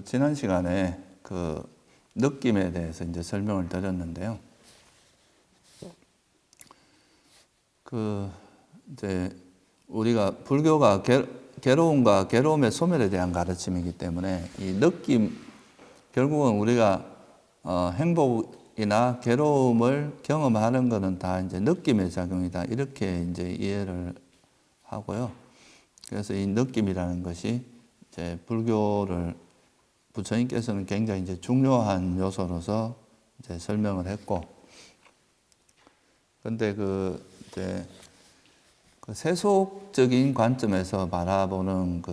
지난 시간에 느낌에 대해서 이제 설명을 드렸는데요. 이제 우리가 불교가 괴로움과 괴로움의 소멸에 대한 가르침이기 때문에 이 느낌, 결국은 우리가 행복이나 괴로움을 경험하는 것은 다 이제 느낌의 작용이다. 이렇게 이제 이해를 하고요. 그래서 이 느낌이라는 것이 이제 불교를 부처님께서는 굉장히 이제 중요한 요소로서 이제 설명을 했고, 근데 이제 세속적인 관점에서 바라보는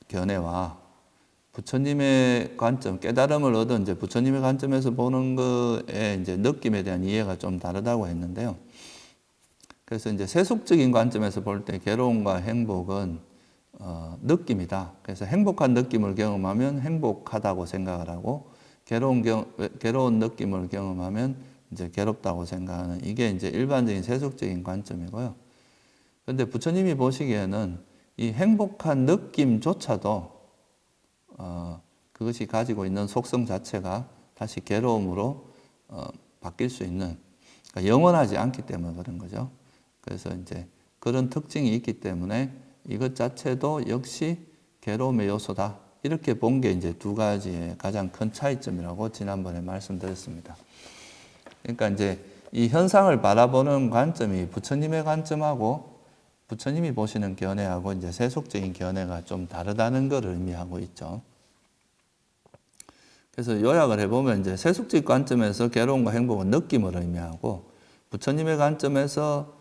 견해와 부처님의 관점, 깨달음을 얻은 이제 부처님의 관점에서 보는 거에 이제 느낌에 대한 이해가 좀 다르다고 했는데요. 그래서 이제 세속적인 관점에서 볼 때 괴로움과 행복은 느낌이다. 그래서 행복한 느낌을 경험하면 행복하다고 생각을 하고, 괴로운 느낌을 경험하면 이제 괴롭다고 생각하는, 이게 이제 일반적인 세속적인 관점이고요. 그런데 부처님이 보시기에는 이 행복한 느낌조차도 그것이 가지고 있는 속성 자체가 다시 괴로움으로 바뀔 수 있는, 그러니까 영원하지 않기 때문에 그런 거죠. 그래서 이제 그런 특징이 있기 때문에 이것 자체도 역시 괴로움의 요소다. 이렇게 본 게 이제 두 가지의 가장 큰 차이점이라고 지난번에 말씀드렸습니다. 그러니까 이제 이 현상을 바라보는 관점이 부처님의 관점하고 부처님이 보시는 견해하고 이제 세속적인 견해가 좀 다르다는 걸 의미하고 있죠. 그래서 요약을 해보면 이제 세속적 관점에서 괴로움과 행복은 느낌을 의미하고, 부처님의 관점에서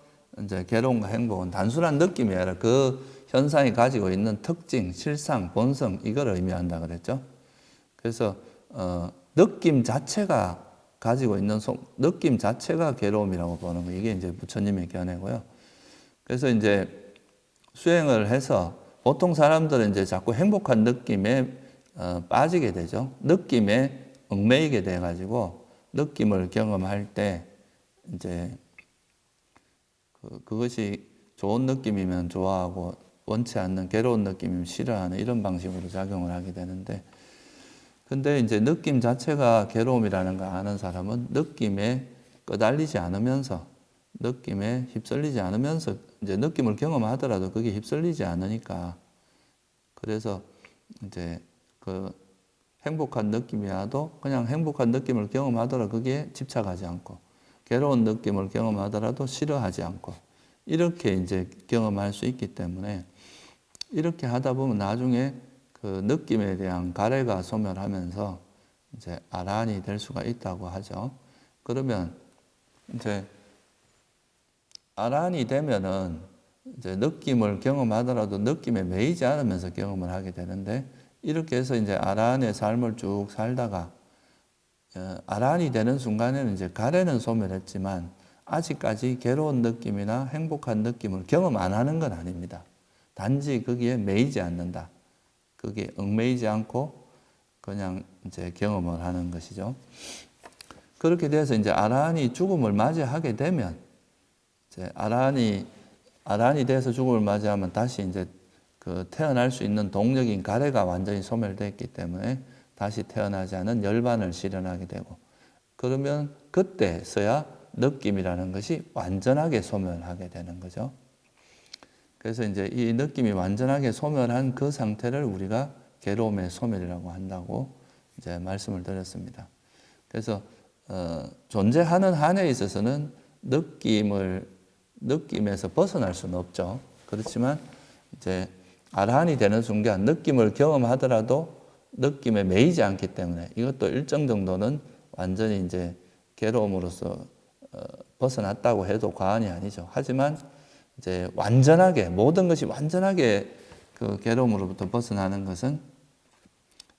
이제 괴로움과 행복은 단순한 느낌이 아니라 그 현상이 가지고 있는 특징, 실상, 본성, 이걸 의미한다 그랬죠. 그래서 느낌 자체가 가지고 있는 느낌 자체가 괴로움이라고 보는 거, 이게 이제 부처님의 견해고요. 그래서 이제 수행을 해서 보통 사람들은 이제 자꾸 행복한 느낌에 빠지게 되죠. 느낌에 얽매이게 돼 가지고 느낌을 경험할 때 이제 그것이 좋은 느낌이면 좋아하고 원치 않는 괴로운 느낌이면 싫어하는 이런 방식으로 작용을 하게 되는데, 근데 이제 느낌 자체가 괴로움이라는 걸 아는 사람은 느낌에 끄달리지 않으면서, 느낌에 휩쓸리지 않으면서, 이제 느낌을 경험하더라도 그게 휩쓸리지 않으니까, 그래서 이제 행복한 느낌이라도 그냥 행복한 느낌을 경험하더라도 그게 집착하지 않고, 괴로운 느낌을 경험하더라도 싫어하지 않고, 이렇게 이제 경험할 수 있기 때문에, 이렇게 하다 보면 나중에 그 느낌에 대한 가래가 소멸하면서 이제 아라한이 될 수가 있다고 하죠. 그러면 이제 아라한이 되면은 이제 느낌을 경험하더라도 느낌에 매이지 않으면서 경험을 하게 되는데, 이렇게 해서 이제 아라한의 삶을 쭉 살다가 아라한이 되는 순간에는 이제 가래는 소멸했지만 아직까지 괴로운 느낌이나 행복한 느낌을 경험 안 하는 건 아닙니다. 단지 거기에 매이지 않는다. 그게 얽매이지 않고 그냥 이제 경험을 하는 것이죠. 그렇게 돼서 이제 아라한이 죽음을 맞이하게 되면, 이제 아라한이 돼서 죽음을 맞이하면 다시 이제 태어날 수 있는 동력인 가래가 완전히 소멸됐기 때문에 다시 태어나지 않은 열반을 실현하게 되고, 그러면 그때서야 느낌이라는 것이 완전하게 소멸하게 되는 거죠. 그래서 이제 이 느낌이 완전하게 소멸한 그 상태를 우리가 괴로움의 소멸이라고 한다고 이제 말씀을 드렸습니다. 그래서 존재하는 한에 있어서는 느낌에서 벗어날 수는 없죠. 그렇지만 이제 아라한이 되는 순간 느낌을 경험하더라도 느낌에 매이지 않기 때문에 이것도 일정 정도는 완전히 이제 괴로움으로서 벗어났다고 해도 과언이 아니죠. 하지만 이제 완전하게, 모든 것이 완전하게 그 괴로움으로부터 벗어나는 것은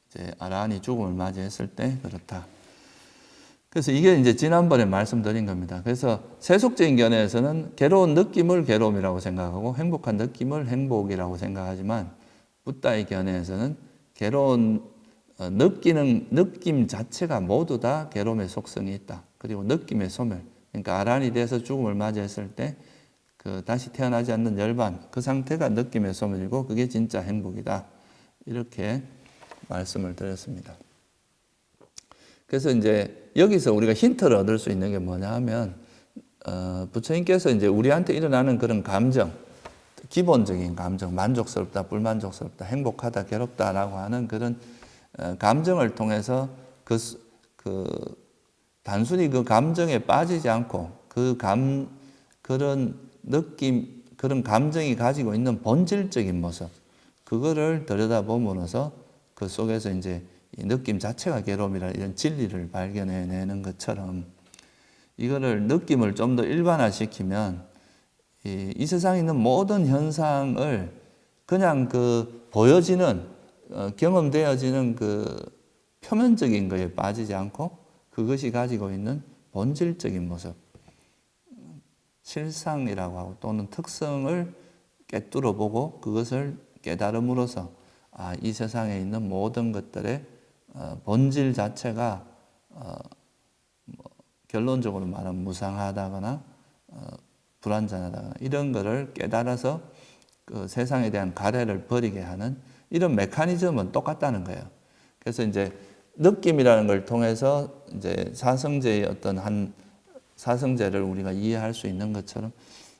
이제 아라한이 죽음을 맞이했을 때 그렇다. 그래서 이게 이제 지난번에 말씀드린 겁니다. 그래서 세속적인 견해에서는 괴로운 느낌을 괴로움이라고 생각하고 행복한 느낌을 행복이라고 생각하지만, 붓다의 견해에서는 괴로운 느끼는 느낌 자체가 모두 다 괴로움의 속성이 있다. 그리고 느낌의 소멸, 그러니까 아라한이 돼서 죽음을 맞이했을 때 다시 태어나지 않는 열반, 그 상태가 느낌의 소멸이고 그게 진짜 행복이다. 이렇게 말씀을 드렸습니다. 그래서 이제 여기서 우리가 힌트를 얻을 수 있는 게 뭐냐 하면, 부처님께서 이제 우리한테 일어나는 그런 감정, 기본적인 감정, 만족스럽다, 불만족스럽다, 행복하다, 괴롭다라고 하는 그런 감정을 통해서 단순히 그 감정에 빠지지 않고 그런 느낌, 그런 감정이 가지고 있는 본질적인 모습, 그거를 들여다봄으로써 그 속에서 이제 이 느낌 자체가 괴로움이라 이런 진리를 발견해내는 것처럼, 이거를 느낌을 좀 더 일반화시키면 이 세상에 있는 모든 현상을 그냥 그 보여지는, 경험되어지는 그 표면적인 거에 빠지지 않고 그것이 가지고 있는 본질적인 모습, 실상이라고 하고 또는 특성을 꿰뚫어 보고 그것을 깨달음으로써 이 세상에 있는 모든 것들의 본질 자체가 결론적으로 말하면 무상하다거나 불완전하다거나 이런 거를 깨달아서 그 세상에 대한 가래를 버리게 하는 이런 메커니즘은 똑같다는 거예요. 그래서 이제 느낌이라는 걸 통해서 이제 사성제의 어떤 한 사성제를 우리가 이해할 수 있는 것처럼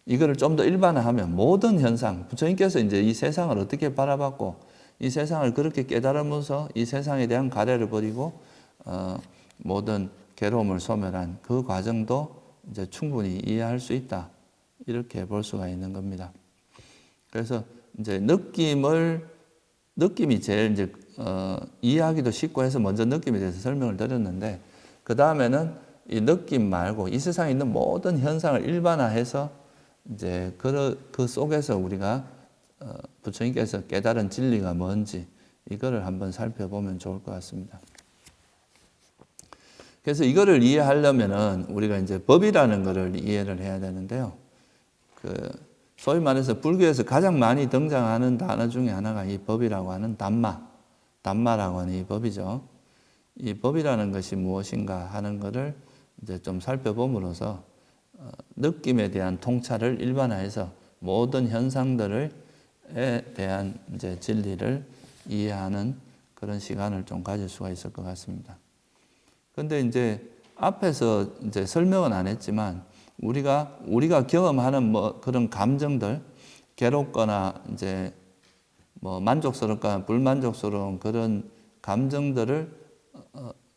이거를 좀 더 일반화하면 모든 현상, 부처님께서 이제 이 세상을 어떻게 바라봤고 이 세상을 그렇게 깨달으면서 이 세상에 대한 가래를 버리고 모든 괴로움을 소멸한 그 과정도 이제 충분히 이해할 수 있다. 이렇게 볼 수가 있는 겁니다. 그래서 이제 느낌이 제일 이제 이해하기도 쉽고 해서 먼저 느낌에 대해서 설명을 드렸는데, 그 다음에는 이 느낌 말고 이 세상에 있는 모든 현상을 일반화해서 이제 그 속에서 우리가 부처님께서 깨달은 진리가 뭔지 이거를 한번 살펴보면 좋을 것 같습니다. 그래서 이거를 이해하려면은 우리가 이제 법이라는 것을 이해를 해야 되는데요. 소위 말해서 불교에서 가장 많이 등장하는 단어 중에 하나가 이 법이라고 하는 담마라고 하는 이 법이죠. 이 법이라는 것이 무엇인가 하는 것을 이제 좀 살펴봄으로써 느낌에 대한 통찰을 일반화해서 모든 현상들에 대한 이제 진리를 이해하는 그런 시간을 좀 가질 수가 있을 것 같습니다. 그런데 이제 앞에서 이제 설명은 안 했지만 우리가 경험하는 뭐 그런 감정들, 괴롭거나 이제 뭐 만족스럽거나 불만족스러운 그런 감정들을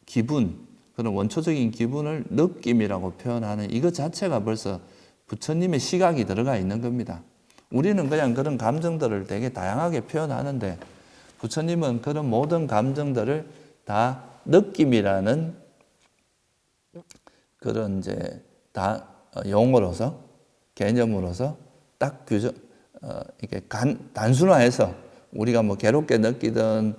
기분, 그런 원초적인 기분을 느낌이라고 표현하는 이것 자체가 벌써 부처님의 시각이 들어가 있는 겁니다. 우리는 그냥 그런 감정들을 되게 다양하게 표현하는데 부처님은 그런 모든 감정들을 다 느낌이라는 그런 이제 다 용어로서, 개념으로서 딱 이렇게 단순화해서 우리가 뭐 괴롭게 느끼든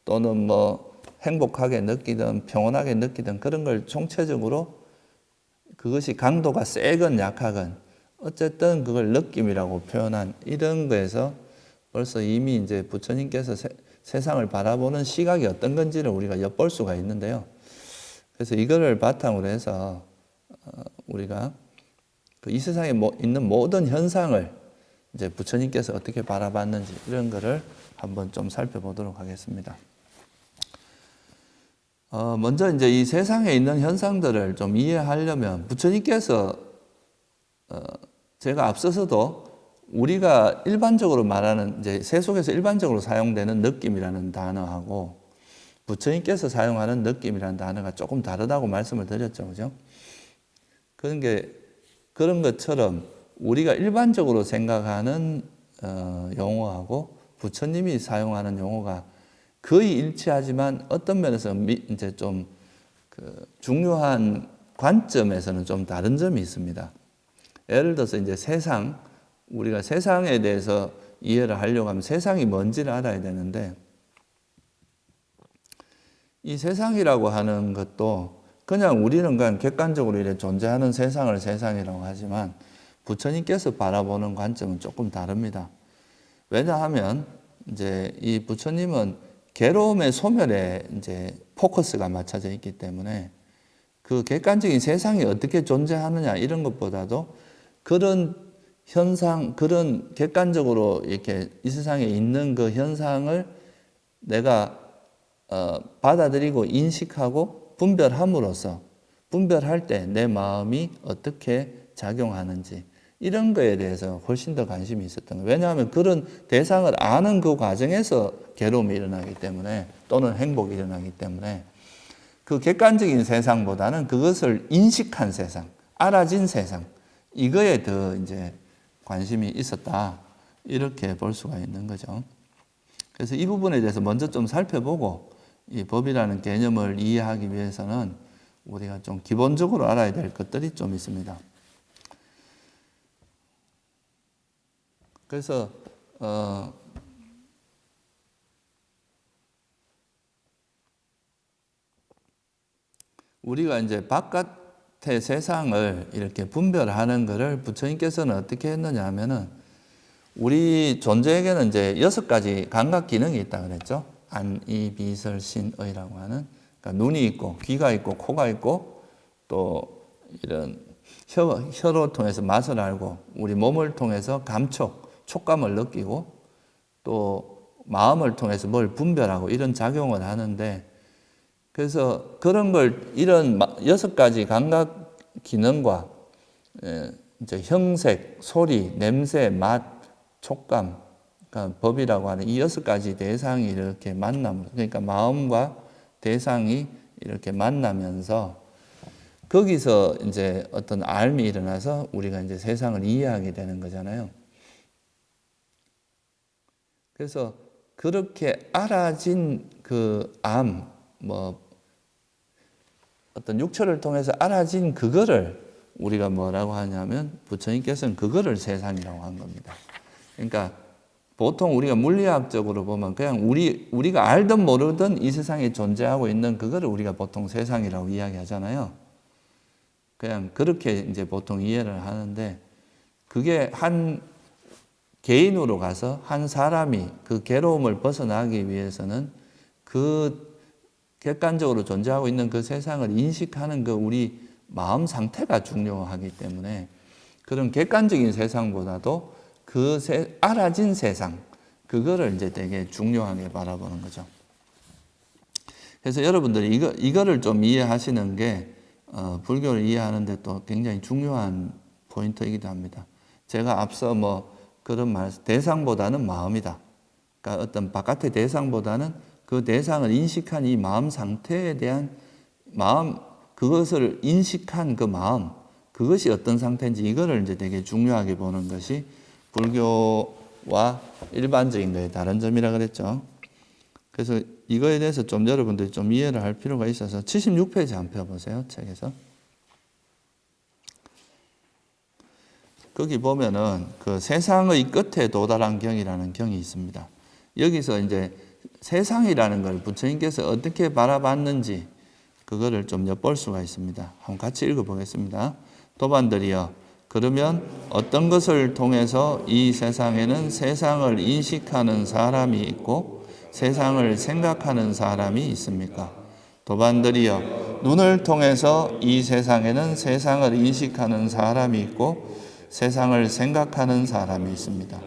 또는 뭐 행복하게 느끼든 평온하게 느끼든 그런 걸 총체적으로 그것이 강도가 세건 약하건 어쨌든 그걸 느낌이라고 표현한 이런 거에서 벌써 이미 이제 부처님께서 세상을 바라보는 시각이 어떤 건지를 우리가 엿볼 수가 있는데요. 그래서 이거를 바탕으로 해서 우리가 이 세상에 있는 모든 현상을 이제 부처님께서 어떻게 바라봤는지 이런 거를 한번 좀 살펴보도록 하겠습니다. 먼저 이제 이 세상에 있는 현상들을 좀 이해하려면 부처님께서 제가 앞서서도 우리가 일반적으로 말하는 이제 세속에서 일반적으로 사용되는 느낌이라는 단어하고 부처님께서 사용하는 느낌이라는 단어가 조금 다르다고 말씀을 드렸죠, 그죠? 그런 것처럼 우리가 일반적으로 생각하는 용어하고 부처님이 사용하는 용어가 거의 일치하지만 어떤 면에서 이제 좀 중요한 관점에서는 좀 다른 점이 있습니다. 예를 들어서 이제 우리가 세상에 대해서 이해를 하려고 하면 세상이 뭔지를 알아야 되는데 이 세상이라고 하는 것도 그냥 우리는 그냥 객관적으로 이렇게 존재하는 세상을 세상이라고 하지만 부처님께서 바라보는 관점은 조금 다릅니다. 왜냐하면 이제 이 부처님은 괴로움의 소멸에 이제 포커스가 맞춰져 있기 때문에 그 객관적인 세상이 어떻게 존재하느냐 이런 것보다도 그런 현상, 그런 객관적으로 이렇게 이 세상에 있는 그 현상을 내가 받아들이고 인식하고 분별함으로써 분별할 때 내 마음이 어떻게 작용하는지 이런 거에 대해서 훨씬 더 관심이 있었던 거예요. 왜냐하면 그런 대상을 아는 그 과정에서 괴로움이 일어나기 때문에 또는 행복이 일어나기 때문에 그 객관적인 세상보다는 그것을 인식한 세상, 알아진 세상 이거에 더 이제 관심이 있었다 이렇게 볼 수가 있는 거죠. 그래서 이 부분에 대해서 먼저 좀 살펴보고 이 법이라는 개념을 이해하기 위해서는 우리가 좀 기본적으로 알아야 될 것들이 좀 있습니다. 그래서 우리가 이제 바깥의 세상을 이렇게 분별하는 것을 부처님께서는 어떻게 했느냐 하면은 우리 존재에게는 이제 6가지 감각 기능이 있다 그랬죠. 안, 이, 비, 설, 신, 의라고 하는 그러니까 눈이 있고 귀가 있고 코가 있고 또 이런 혀로 통해서 맛을 알고 우리 몸을 통해서 촉감을 느끼고 또 마음을 통해서 뭘 분별하고 이런 작용을 하는데 그래서 그런 걸 이런 6가지 감각 기능과 이제 형색, 소리, 냄새, 맛, 촉감, 그러니까 법이라고 하는 이 6가지 대상이 이렇게 그러니까 마음과 대상이 이렇게 만나면서 거기서 이제 어떤 알미 일어나서 우리가 이제 세상을 이해하게 되는 거잖아요. 그래서 그렇게 알아진 그 어떤 육체를 통해서 알아진 그거를 우리가 뭐라고 하냐면 부처님께서는 그거를 세상이라고 한 겁니다. 그러니까 보통 우리가 물리학적으로 보면 그냥 우리가 알든 모르든 이 세상에 존재하고 있는 그거를 우리가 보통 세상이라고 이야기하잖아요. 그냥 그렇게 이제 보통 이해를 하는데 그게 한 개인으로 가서 한 사람이 그 괴로움을 벗어나기 위해서는 그 객관적으로 존재하고 있는 그 세상을 인식하는 그 우리 마음 상태가 중요하기 때문에 그런 객관적인 세상보다도 그 알아진 세상, 그거를 이제 되게 중요하게 바라보는 거죠. 그래서 여러분들이 이거를 좀 이해하시는 게 불교를 이해하는데 또 굉장히 중요한 포인트이기도 합니다. 제가 앞서 그런 말, 대상보다는 마음이다. 그러니까 어떤 바깥의 대상보다는 그 대상을 인식한 이 마음 상태에 대한 그것을 인식한 그 마음, 그것이 어떤 상태인지 이거를 이제 되게 중요하게 보는 것이 불교와 일반적인 거에 다른 점이라 그랬죠. 그래서 이거에 대해서 좀 여러분들이 좀 이해를 할 필요가 있어서 76페이지 한번 펴보세요, 책에서. 거기 보면은 그 세상의 끝에 도달한 경이라는 경이 있습니다. 여기서 이제 세상이라는 걸 부처님께서 어떻게 바라봤는지 그거를 좀 엿볼 수가 있습니다. 한번 같이 읽어보겠습니다. 도반들이여, 그러면 어떤 것을 통해서 이 세상에는 세상을 인식하는 사람이 있고 세상을 생각하는 사람이 있습니까? 도반들이여, 눈을 통해서 이 세상에는 세상을 인식하는 사람이 있고 세상을 생각하는 사람이 있습니다.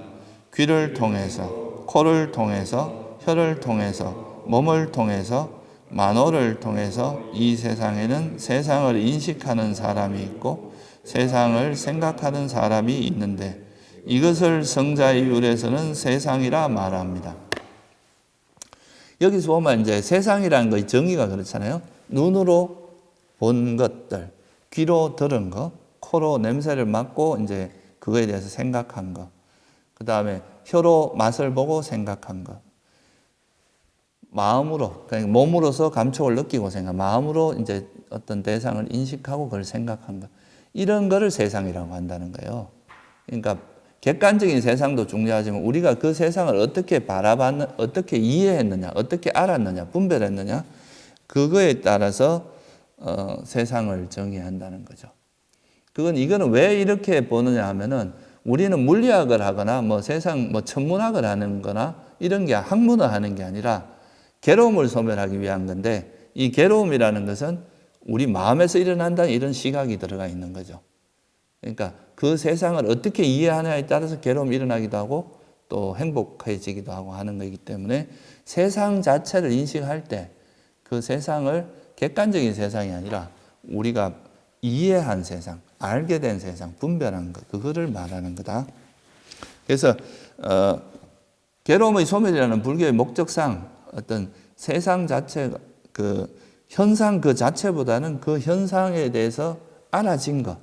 귀를 통해서, 코를 통해서, 혀를 통해서, 몸을 통해서, 만호를 통해서 이 세상에는 세상을 인식하는 사람이 있고 세상을 생각하는 사람이 있는데 이것을 성자의 율에서는 세상이라 말합니다. 여기서 보면 이제 세상이라는 거의 정의가 그렇잖아요. 눈으로 본 것들, 귀로 들은 것, 코로 냄새를 맡고 이제 그거에 대해서 생각한 것, 그 다음에 혀로 맛을 보고 생각한 것, 마음으로, 그러니까 몸으로서 감촉을 느끼고 마음으로 이제 어떤 대상을 인식하고 그걸 생각한 것, 이런 거를 세상이라고 한다는 거예요. 그러니까 객관적인 세상도 중요하지만 우리가 그 세상을 어떻게 어떻게 이해했느냐, 어떻게 알았느냐, 분별했느냐, 그거에 따라서 세상을 정의한다는 거죠. 이거는 왜 이렇게 보느냐 하면은 우리는 물리학을 하거나 세상 천문학을 하는 거나 이런 게 학문을 하는 게 아니라 괴로움을 소멸하기 위한 건데 이 괴로움이라는 것은 우리 마음에서 일어난다는 이런 시각이 들어가 있는 거죠. 그러니까 그 세상을 어떻게 이해하느냐에 따라서 괴로움이 일어나기도 하고 또 행복해지기도 하고 하는 거기 때문에 세상 자체를 인식할 때 그 세상을 객관적인 세상이 아니라 우리가 이해한 세상, 알게 된 세상, 분별한 것, 그거를 말하는 거다. 그래서 괴로움의 소멸이라는 불교의 목적상 어떤 세상 자체, 그 현상 그 자체보다는 그 현상에 대해서 알아진 것,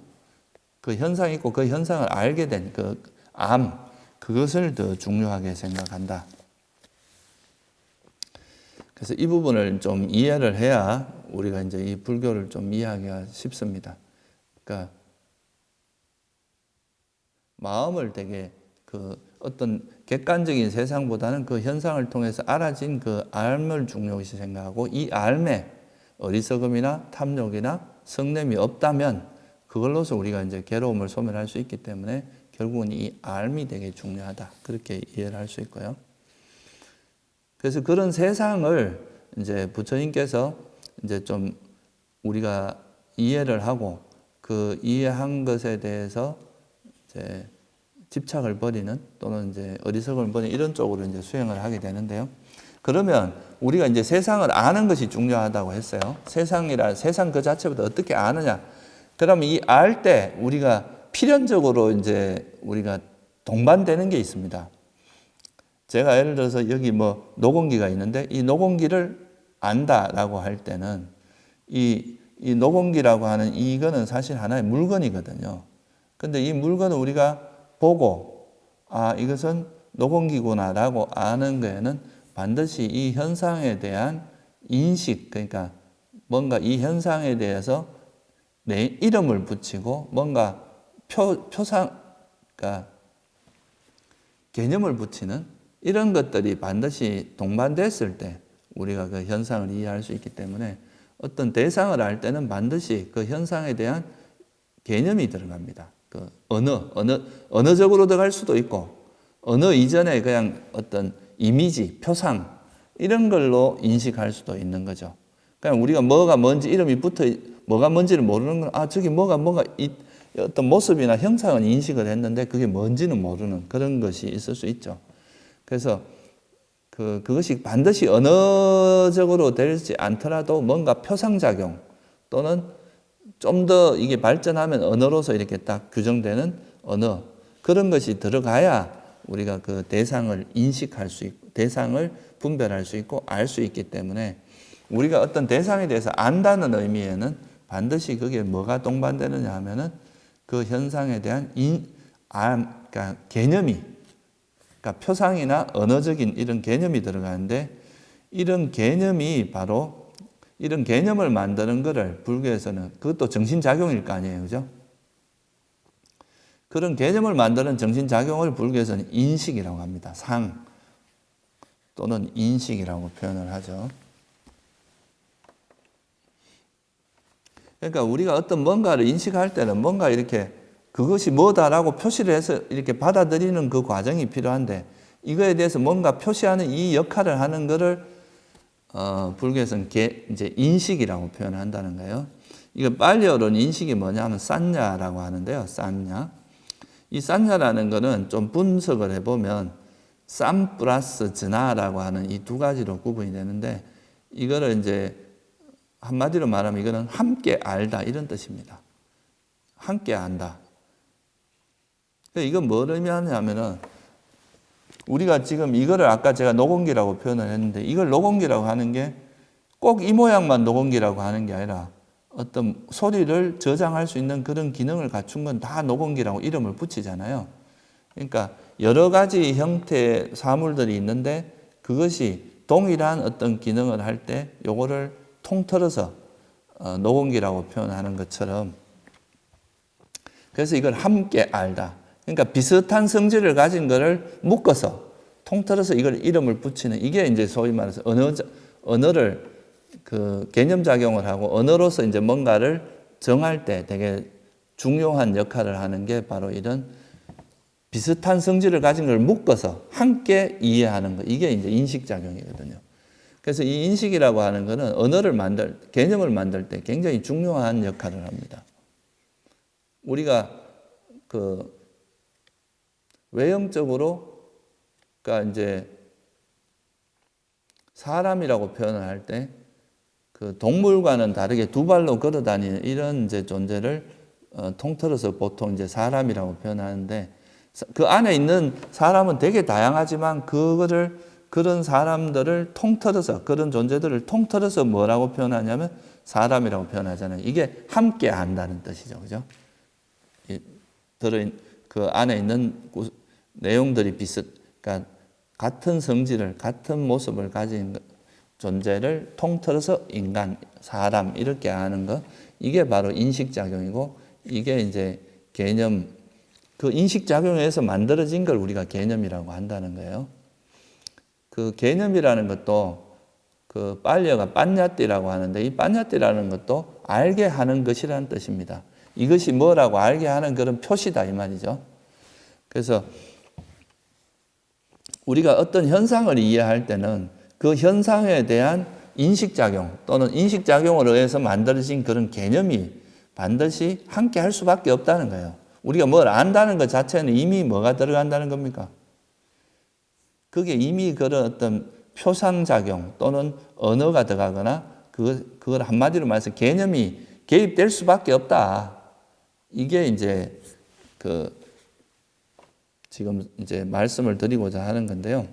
그 현상이 있고 그 현상을 알게 된 그 그것을 더 중요하게 생각한다. 그래서 이 부분을 좀 이해를 해야 우리가 이제 이 불교를 좀 이해하기가 쉽습니다. 그러니까 마음을 되게 그 어떤 객관적인 세상보다는 그 현상을 통해서 알아진 그 알을 중요시 생각하고 이 알에 어리석음이나 탐욕이나 성냄이 없다면 그걸로서 우리가 이제 괴로움을 소멸할 수 있기 때문에 결국은 이 알이 되게 중요하다. 그렇게 이해를 할 수 있고요. 그래서 그런 세상을 이제 부처님께서 이제 좀 우리가 이해를 하고 그 이해한 것에 대해서 이제 집착을 버리는 또는 이제 어리석음을 버리는 이런 쪽으로 이제 수행을 하게 되는데요. 그러면 우리가 이제 세상을 아는 것이 중요하다고 했어요. 세상 그 자체보다 어떻게 아느냐. 그러면 이 알 때 우리가 필연적으로 이제 우리가 동반되는 게 있습니다. 제가 예를 들어서 여기 뭐 노공기가 있는데 이 노공기를 안다라고 할 때는 이 노공기라고 하는 이거는 사실 하나의 물건이거든요. 근데 이 물건을 우리가 보고 이것은 노공기구나라고 아는 거에는 반드시 이 현상에 대한 인식, 그러니까 뭔가 이 현상에 대해서 내 이름을 붙이고 뭔가 표상, 그러니까 개념을 붙이는 이런 것들이 반드시 동반됐을 때 우리가 그 현상을 이해할 수 있기 때문에 어떤 대상을 알 때는 반드시 그 현상에 대한 개념이 들어갑니다. 그 언어적으로 들어갈 수도 있고 언어 이전에 그냥 어떤 이미지, 표상 이런 걸로 인식할 수도 있는 거죠. 그냥 우리가 뭐가 뭔지 이름이 붙어 뭐가 뭔지를 모르는 건 저기 뭐가 어떤 모습이나 형상은 인식을 했는데 그게 뭔지는 모르는 그런 것이 있을 수 있죠. 그래서 그것이 반드시 언어적으로 되지 않더라도 뭔가 표상작용 또는 좀 더 이게 발전하면 언어로서 이렇게 딱 규정되는 언어 그런 것이 들어가야 우리가 그 대상을 인식할 수 있고 대상을 분별할 수 있고 알 수 있기 때문에 우리가 어떤 대상에 대해서 안다는 의미에는 반드시 그게 뭐가 동반되느냐 하면은 그 현상에 대한 그러니까 개념이 그러니까 표상이나 언어적인 이런 개념이 들어가는데 이런 개념이 바로 이런 개념을 만드는 것을 불교에서는 그것도 정신작용일 거 아니에요. 그죠? 그런 개념을 만드는 정신작용을 불교에서는 인식이라고 합니다. 상 또는 인식이라고 표현을 하죠. 그러니까 우리가 어떤 뭔가를 인식할 때는 뭔가 이렇게 그것이 뭐다라고 표시를 해서 이렇게 받아들이는 그 과정이 필요한데 이거에 대해서 뭔가 표시하는 이 역할을 하는 것을 불교에서는 이제 인식이라고 표현한다는 거예요. 이거 빨리어로는 인식이 뭐냐면 산냐라고 하는데요. 산냐. 이 산냐라는 거는 좀 분석을 해보면 산 플러스 즈나라고 하는 이 두 가지로 구분이 되는데 이거를 이제 한마디로 말하면 이거는 함께 알다 이런 뜻입니다. 함께 안다. 이건 뭘 의미하냐면은 우리가 지금 이거를 아까 제가 노공기라고 표현을 했는데 이걸 노공기라고 하는 게 꼭 이 모양만 노공기라고 하는 게 아니라 어떤 소리를 저장할 수 있는 그런 기능을 갖춘 건 다 노공기라고 이름을 붙이잖아요. 그러니까 여러 가지 형태의 사물들이 있는데 그것이 동일한 어떤 기능을 할 때 요거를 통틀어서 노공기라고 표현하는 것처럼 그래서 이걸 함께 알다. 그러니까 비슷한 성질을 가진 것을 묶어서 통틀어서 이걸 이름을 붙이는 이게 이제 소위 말해서 언어를 그 개념 작용을 하고 언어로서 이제 뭔가를 정할 때 되게 중요한 역할을 하는 게 바로 이런 비슷한 성질을 가진 걸 묶어서 함께 이해하는 거 이게 이제 인식 작용이거든요. 그래서 이 인식이라고 하는 거는 개념을 만들 때 굉장히 중요한 역할을 합니다. 우리가 그 외형적으로 그러니까 이제 사람이라고 표현을 할 때 그 동물과는 다르게 두 발로 걸어 다니는 이런 이제 존재를 통틀어서 보통 이제 사람이라고 표현하는데, 그 안에 있는 사람은 되게 다양하지만 그런 사람들을 통틀어서, 그런 존재들을 통틀어서 뭐라고 표현하냐면 사람이라고 표현하잖아요. 이게 함께 한다는 뜻이죠. 그죠? 그 안에 있는 내용들이 그러니까 같은 성질을, 같은 모습을 가진 존재를 통틀어서 인간, 사람 이렇게 하는 것, 이게 바로 인식작용이고, 이게 이제 개념, 그 인식작용에서 만들어진 걸 우리가 개념이라고 한다는 거예요. 그 개념이라는 것도 그 빨려가 빤야띠라고 하는데, 이 빤야띠라는 것도 알게 하는 것이라는 뜻입니다. 이것이 뭐라고 알게 하는 그런 표시다 이 말이죠. 그래서 우리가 어떤 현상을 이해할 때는 그 현상에 대한 인식작용 또는 인식작용으로 의해서 만들어진 그런 개념이 반드시 함께 할 수밖에 없다는 거예요. 우리가 뭘 안다는 것 자체는 이미 뭐가 들어간다는 겁니까? 그게 이미 그런 어떤 표상작용 또는 언어가 들어가거나 그걸 한마디로 말해서 개념이 개입될 수밖에 없다. 이게 이제 지금 이제 말씀을 드리고자 하는 건데요.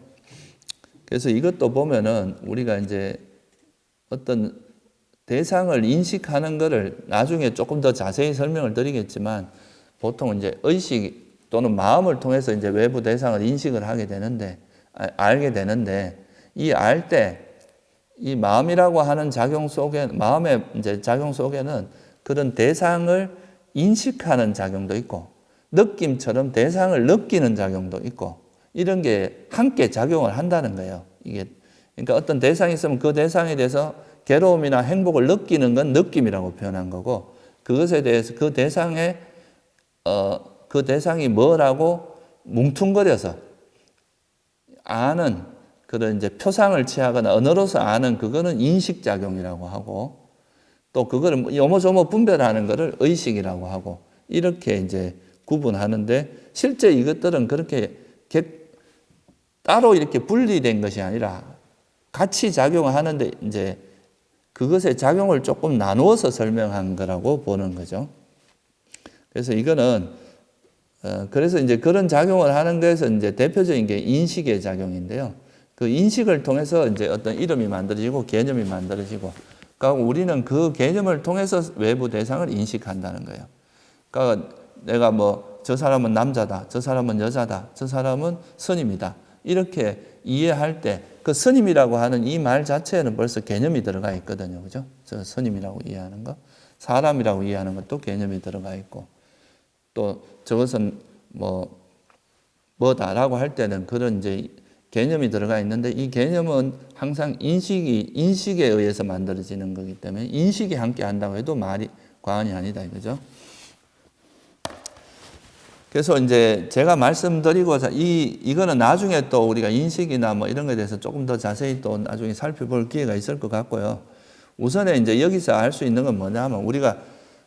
그래서 이것도 보면은 우리가 이제 어떤 대상을 인식하는 것을 나중에 조금 더 자세히 설명을 드리겠지만, 보통 이제 의식 또는 마음을 통해서 이제 외부 대상을 인식을 하게 되는데, 알게 되는데, 이 알 때 이 마음이라고 하는 작용 속에, 마음의 이제 작용 속에는 그런 대상을 인식하는 작용도 있고, 느낌처럼 대상을 느끼는 작용도 있고, 이런 게 함께 작용을 한다는 거예요. 이게 그러니까 어떤 대상이 있으면 그 대상에 대해서 괴로움이나 행복을 느끼는 건 느낌이라고 표현한 거고, 그것에 대해서 그 대상이 뭐라고 뭉퉁거려서 아는 그런 이제 표상을 취하거나 언어로서 아는 그거는 인식작용이라고 하고, 또 그거를 요모조모 분별하는 거를 의식이라고 하고, 이렇게 이제 구분하는데, 실제 이것들은 그렇게 따로 이렇게 분리된 것이 아니라 같이 작용을 하는데, 이제 그것의 작용을 조금 나누어서 설명한 거라고 보는 거죠. 그래서 이거는 그래서 이제 그런 작용을 하는 것에서 이제 대표적인 게 인식의 작용인데요. 그 인식을 통해서 이제 어떤 이름이 만들어지고 개념이 만들어지고, 그러니까 우리는 그 개념을 통해서 외부 대상을 인식한다는 거예요. 그러니까 내가 뭐 저 사람은 남자다, 저 사람은 여자다, 저 사람은 스님이다, 이렇게 이해할 때 그 스님이라고 하는 이 말 자체에는 벌써 개념이 들어가 있거든요. 그죠? 저 스님이라고 이해하는 거, 사람이라고 이해하는 것도 개념이 들어가 있고, 또 저것은 뭐다라고 할 때는 그런 이제 개념이 들어가 있는데, 이 개념은 항상 인식에 의해서 만들어지는 거기 때문에 인식이 함께 한다고 해도 말이 과언이 아니다 이거죠. 그래서 이제 제가 말씀드리고자 이거는 나중에 또 우리가 인식이나 뭐 이런 것에 대해서 조금 더 자세히 또 나중에 살펴볼 기회가 있을 것 같고요. 우선에 이제 여기서 알 수 있는 건 뭐냐면, 우리가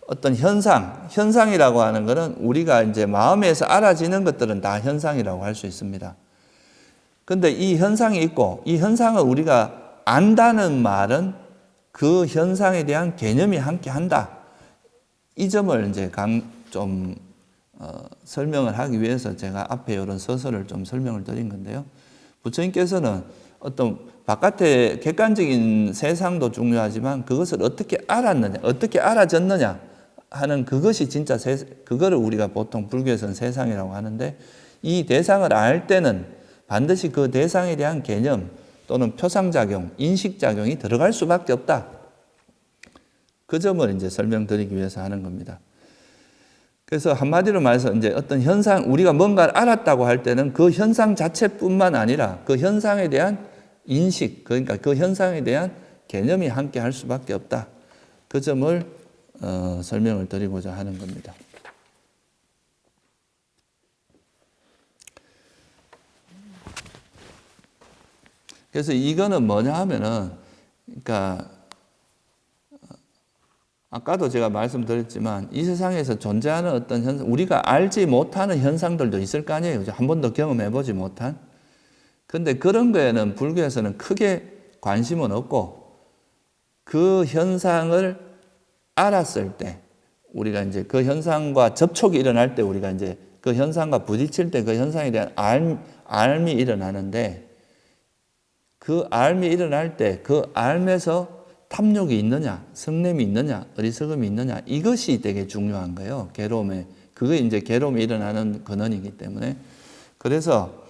어떤 현상이라고 하는 것은 우리가 이제 마음에서 알아지는 것들은 다 현상이라고 할 수 있습니다. 근데 이 현상이 있고, 이 현상을 우리가 안다는 말은 그 현상에 대한 개념이 함께 한다. 이 점을 이제 설명을 하기 위해서 제가 앞에 이런 서술을 좀 설명을 드린 건데요. 부처님께서는 어떤 바깥의 객관적인 세상도 중요하지만 그것을 어떻게 알았느냐, 어떻게 알아졌느냐 하는 그것이 진짜 그거를 우리가 보통 불교에서는 세상이라고 하는데, 이 대상을 알 때는 반드시 그 대상에 대한 개념 또는 표상작용, 인식작용이 들어갈 수밖에 없다. 그 점을 이제 설명드리기 위해서 하는 겁니다. 그래서 한마디로 말해서 이제 어떤 현상, 우리가 뭔가를 알았다고 할 때는 그 현상 자체뿐만 아니라 그 현상에 대한 인식, 그러니까 그 현상에 대한 개념이 함께 할 수밖에 없다. 그 점을 설명을 드리고자 하는 겁니다. 그래서 이거는 뭐냐 하면은, 그러니까 아까도 제가 말씀드렸지만 이 세상에서 존재하는 어떤 현상, 우리가 알지 못하는 현상들도 있을 거 아니에요. 한 번도 경험해보지 못한. 근데 그런 거에는 불교에서는 크게 관심은 없고 그 현상을 알았을 때 우리가 이제 그 현상과 접촉이 일어날 때 우리가 이제 그 현상과 부딪힐 때 그 현상에 대한 알미 일어나는데 그 알미 일어날 때 그 알에서 탐욕이 있느냐, 성냄이 있느냐, 어리석음이 있느냐 이것이 되게 중요한 거예요. 괴로움에 그게 이제 괴로움이 일어나는 근원이기 때문에 그래서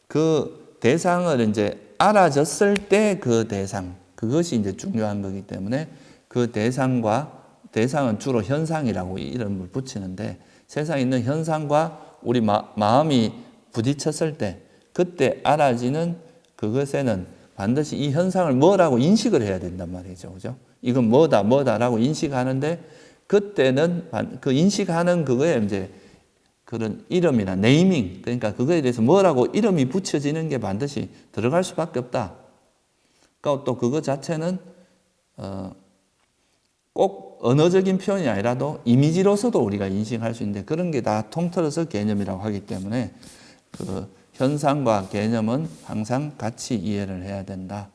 그 대상을 이제 알아졌을 때 그 대상 그것이 이제 중요한 거기 때문에 그 대상은 주로 현상이라고 이름을 붙이는데 세상에 있는 현상과 우리 마음이 부딪혔을 때 그때 알아지는 그것에는 반드시 이 현상을 뭐라고 인식을 해야 된단 말이죠. 그죠? 이건 뭐다라고 인식하는데 그때는 그 인식하는 그거에 이제 그런 이름이나 네이밍 그러니까 그거에 대해서 뭐라고 이름이 붙여지는 게 반드시 들어갈 수밖에 없다. 그러니까 또 그거 자체는 꼭 언어적인 표현이 아니라도 이미지로서도 우리가 인식할 수 있는데 그런 게 다 통틀어서 개념이라고 하기 때문에 그 현상과 개념은 항상 같이 이해를 해야 된다.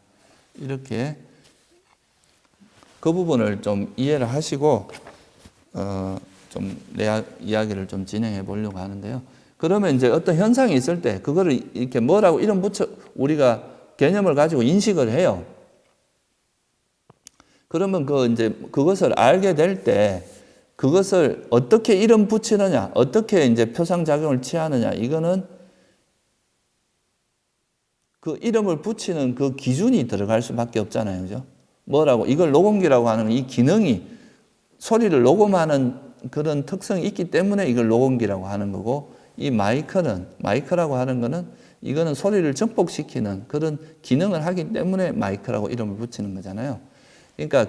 이렇게 그 부분을 좀 이해를 하시고 좀 내 이야기를 좀 진행해 보려고 하는데요. 그러면 이제 어떤 현상이 있을 때 그거를 이렇게 뭐라고 이름 붙여 우리가 개념을 가지고 인식을 해요. 그러면 그것을 알게 될 때 그것을 어떻게 이름 붙이느냐, 어떻게 이제 표상작용을 취하느냐, 이거는 그 이름을 붙이는 그 기준이 들어갈 수밖에 없잖아요. 그죠? 뭐라고, 이걸 녹음기라고 하는 이 기능이 소리를 녹음하는 그런 특성이 있기 때문에 이걸 녹음기라고 하는 거고, 이 마이크라고 하는 거는 이거는 소리를 증폭시키는 그런 기능을 하기 때문에 마이크라고 이름을 붙이는 거잖아요. 그러니까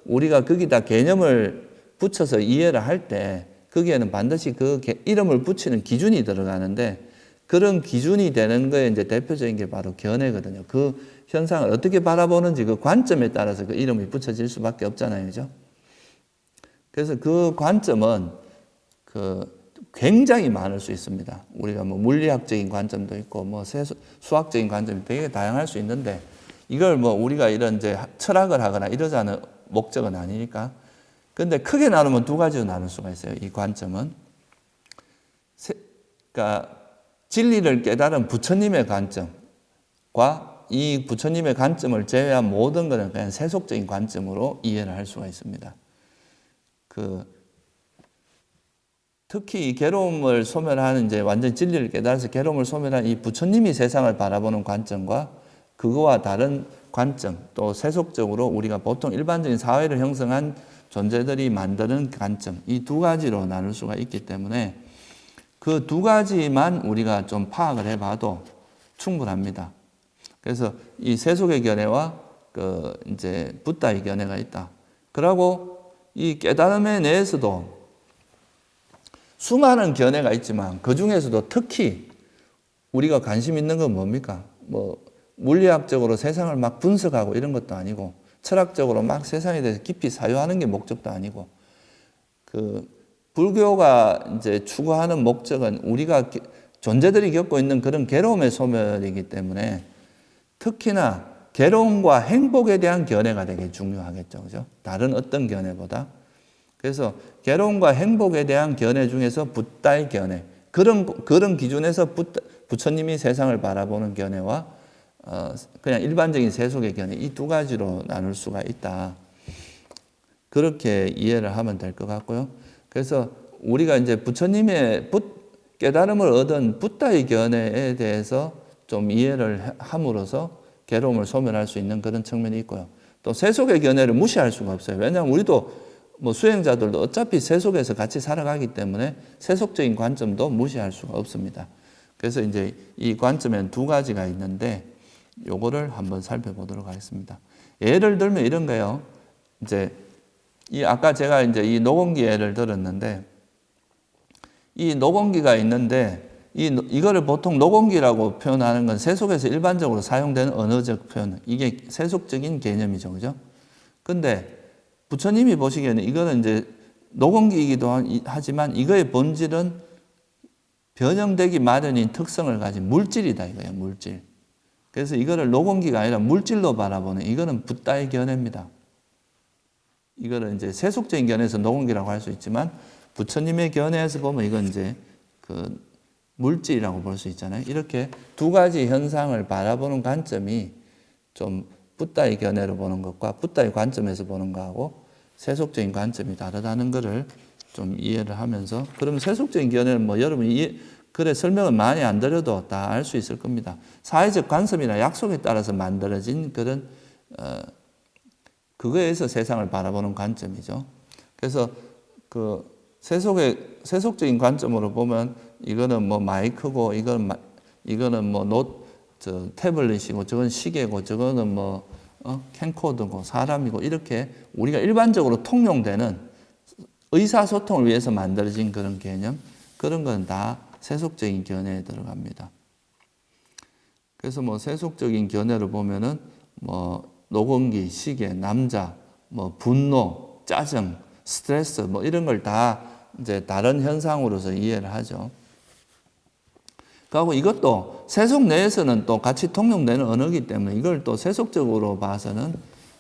우리가 거기다 개념을 붙여서 이해를 할 때 거기에는 반드시 그 이름을 붙이는 기준이 들어가는데 그런 기준이 되는 거에 이제 대표적인 게 바로 견해거든요. 그 현상을 어떻게 바라보는지 그 관점에 따라서 그 이름이 붙여질 수밖에 없잖아요. 그죠? 그래서 그 관점은 굉장히 많을 수 있습니다. 우리가 뭐 물리학적인 관점도 있고 뭐 수학적인 관점이 되게 다양할 수 있는데 이걸 뭐 우리가 이런 이제 철학을 하거나 이러자는 목적은 아니니까. 근데 크게 나누면 두 가지로 나눌 수가 있어요. 이 관점은. 그러니까 진리를 깨달은 부처님의 관점과 이 부처님의 관점을 제외한 모든 것은 그냥 세속적인 관점으로 이해를 할 수가 있습니다. 특히 이 괴로움을 소멸하는 이제 완전 진리를 깨달아서 괴로움을 소멸한 이 부처님이 세상을 바라보는 관점과 그거와 다른 관점, 또 세속적으로 우리가 보통 일반적인 사회를 형성한 존재들이 만드는 관점, 이 두 가지로 나눌 수가 있기 때문에 그 두 가지만 우리가 좀 파악을 해봐도 충분합니다. 그래서 이 세속의 견해와 이제 붓다의 견해가 있다. 그러고 이 깨달음에 내에서도 수많은 견해가 있지만 그 중에서도 특히 우리가 관심 있는 건 뭡니까? 뭐 물리학적으로 세상을 막 분석하고 이런 것도 아니고 철학적으로 막 세상에 대해서 깊이 사유하는 게 목적도 아니고 불교가 이제 추구하는 목적은 우리가 존재들이 겪고 있는 그런 괴로움의 소멸이기 때문에 특히나 괴로움과 행복에 대한 견해가 되게 중요하겠죠. 그죠? 다른 어떤 견해보다. 그래서 괴로움과 행복에 대한 견해 중에서 붓다의 견해, 그런 기준에서 부처님이 세상을 바라보는 견해와 그냥 일반적인 세속의 견해, 이 두 가지로 나눌 수가 있다. 그렇게 이해를 하면 될 것 같고요. 그래서 우리가 이제 부처님의 깨달음을 얻은 붓다의 견해에 대해서 좀 이해를 함으로써 괴로움을 소멸할 수 있는 그런 측면이 있고요. 또 세속의 견해를 무시할 수가 없어요. 왜냐하면 우리도 뭐 수행자들도 어차피 세속에서 같이 살아가기 때문에 세속적인 관점도 무시할 수가 없습니다. 그래서 이제 이 관점에는 두 가지가 있는데 요거를 한번 살펴보도록 하겠습니다. 예를 들면 이런 거예요. 이제 아까 제가 이제 이 녹음기 예를 들었는데 이 녹음기가 있는데 이거를 보통 녹음기라고 표현하는 건 세속에서 일반적으로 사용되는 언어적 표현, 이게 세속적인 개념이죠. 그죠? 근데 부처님이 보시기에는 이거는 이제 녹음기이기도 하지만 이거의 본질은 변형되기 마련인 특성을 가진 물질이다 이거예요. 물질. 그래서 이거를 녹음기가 아니라 물질로 바라보는 이거는 붓다의 견해입니다. 이거를 이제 세속적인 견해에서 녹음기라고 할 수 있지만 부처님의 견해에서 보면 이건 이제 그 물질이라고 볼 수 있잖아요. 이렇게 두 가지 현상을 바라보는 관점이 좀 붓다의 견해로 보는 것과 붓다의 관점에서 보는 거하고 세속적인 관점이 다르다는 것을 좀 이해를 하면서, 그러면 세속적인 견해는 뭐 여러분이 그래 설명을 많이 안 드려도 다 알 수 있을 겁니다. 사회적 관습이나 약속에 따라서 만들어진 그런 그거에 의해서 세상을 바라보는 관점이죠. 그래서 그 세속적인 관점으로 보면 이거는 뭐 마이크고 이거는 뭐 태블릿이고 저건 시계고 저거는 뭐 캠코더고 사람이고 이렇게 우리가 일반적으로 통용되는 의사소통을 위해서 만들어진 그런 개념, 그런 건 다 세속적인 견해에 들어갑니다. 그래서 뭐 세속적인 견해로 보면은 뭐 녹음기, 시계, 남자, 뭐 분노, 짜증, 스트레스 뭐 이런 걸 다 이제 다른 현상으로서 이해를 하죠. 그리고 이것도 세속 내에서는 또 같이 통용되는 언어이기 때문에 이걸 또 세속적으로 봐서는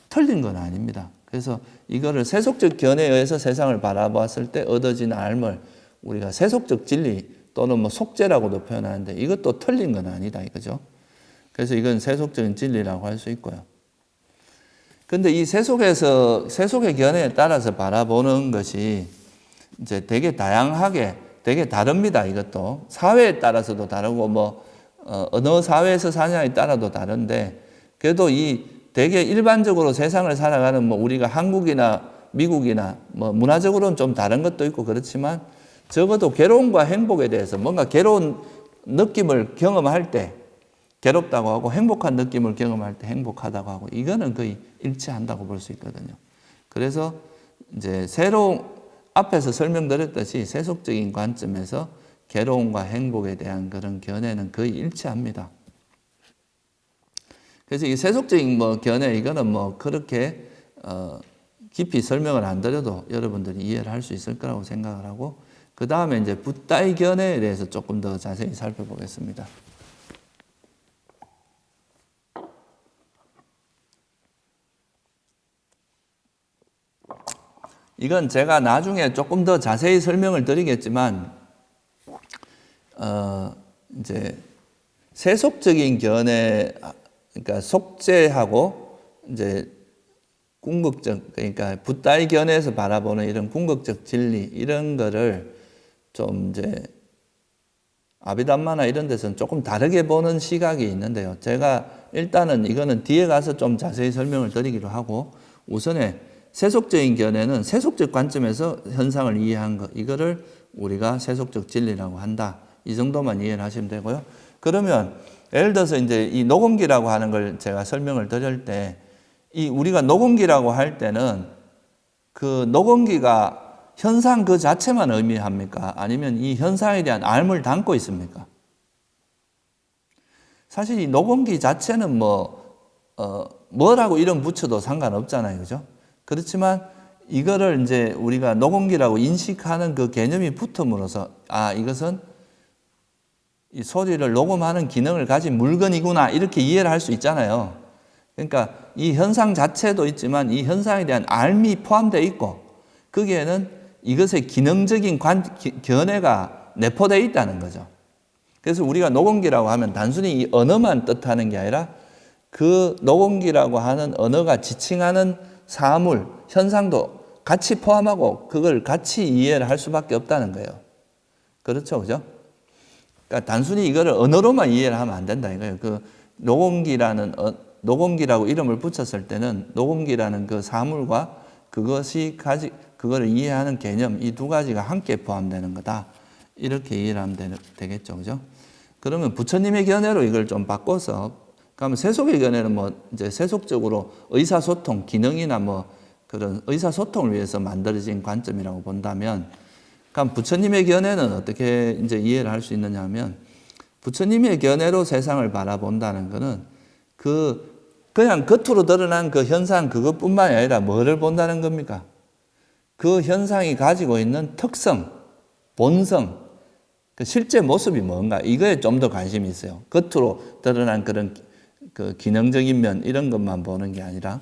틀린 건 아닙니다. 그래서 이거를 세속적 견해에 의해서 세상을 바라봤을 때 얻어진 알을 우리가 세속적 진리 또는 뭐 속죄라고도 표현하는데 이것도 틀린 건 아니다 이거죠. 그래서 이건 세속적인 진리라고 할 수 있고요. 근데 이 세속의 견해에 따라서 바라보는 것이 이제 되게 다양하게 되게 다릅니다. 이것도 사회에 따라서도 다르고 뭐 어느 사회에서 사냐에 따라도 다른데, 그래도 이 되게 일반적으로 세상을 살아가는 뭐 우리가 한국이나 미국이나 뭐 문화적으로는 좀 다른 것도 있고 그렇지만 적어도 괴로움과 행복에 대해서 뭔가 괴로운 느낌을 경험할 때 괴롭다고 하고 행복한 느낌을 경험할 때 행복하다고 하고 이거는 거의 일치한다고 볼 수 있거든요. 그래서 이제 앞에서 설명드렸듯이 세속적인 관점에서 괴로움과 행복에 대한 그런 견해는 거의 일치합니다. 그래서 이 세속적인 뭐 견해 이거는 뭐 그렇게 깊이 설명을 안 드려도 여러분들이 이해를 할 수 있을 거라고 생각을 하고, 그 다음에 이제 붓다의 견해에 대해서 조금 더 자세히 살펴보겠습니다. 이건 제가 나중에 조금 더 자세히 설명을 드리겠지만, 이제 세속적인 견해, 그러니까 속죄하고 이제 궁극적, 그러니까 붓다의 견해에서 바라보는 이런 궁극적 진리, 이런 거를 좀 이제 아비담마나 이런 데서는 조금 다르게 보는 시각이 있는데요. 제가 일단은 이거는 뒤에 가서 좀 자세히 설명을 드리기로 하고, 우선에 세속적인 견해는 세속적 관점에서 현상을 이해한 것, 이거를 우리가 세속적 진리라고 한다. 이 정도만 이해를 하시면 되고요. 그러면 예를 들어서 이제 이 녹음기라고 하는 걸 제가 설명을 드릴 때, 이 우리가 녹음기라고 할 때는 그 녹음기가 현상 그 자체만 의미합니까? 아니면 이 현상에 대한 알을 담고 있습니까? 사실 이 녹음기 자체는 뭐라고 이름 붙여도 상관없잖아요. 그죠? 그렇지만 이거를 이제 우리가 녹음기라고 인식하는 그 개념이 붙음으로써 이것은 이 소리를 녹음하는 기능을 가진 물건이구나 이렇게 이해를 할 수 있잖아요. 그러니까 이 현상 자체도 있지만 이 현상에 대한 알미 포함되어 있고 거기에는 이것의 기능적인 견해가 내포되어 있다는 거죠. 그래서 우리가 녹음기라고 하면 단순히 이 언어만 뜻하는 게 아니라 그 녹음기라고 하는 언어가 지칭하는 사물, 현상도 같이 포함하고 그걸 같이 이해를 할 수밖에 없다는 거예요. 그렇죠, 그죠? 그러니까 단순히 이거를 언어로만 이해를 하면 안 된다 이거예요. 그 녹음기라고 이름을 붙였을 때는 녹음기라는 그 사물과 그거를 이해하는 개념, 이 두 가지가 함께 포함되는 거다. 이렇게 이해를 하면 되겠죠, 그죠? 그러면 부처님의 견해로 이걸 좀 바꿔서, 그러면 세속의 견해는 이제 세속적으로 의사소통, 기능이나 그런 의사소통을 위해서 만들어진 관점이라고 본다면, 그럼 부처님의 견해는 어떻게 이제 이해를 할 수 있느냐 하면, 부처님의 견해로 세상을 바라본다는 것은 그냥 겉으로 드러난 그 현상 그것뿐만이 아니라 뭐를 본다는 겁니까? 그 현상이 가지고 있는 특성, 본성, 그 실제 모습이 뭔가 이거에 좀 더 관심이 있어요. 겉으로 드러난 그런 그 기능적인 면 이런 것만 보는 게 아니라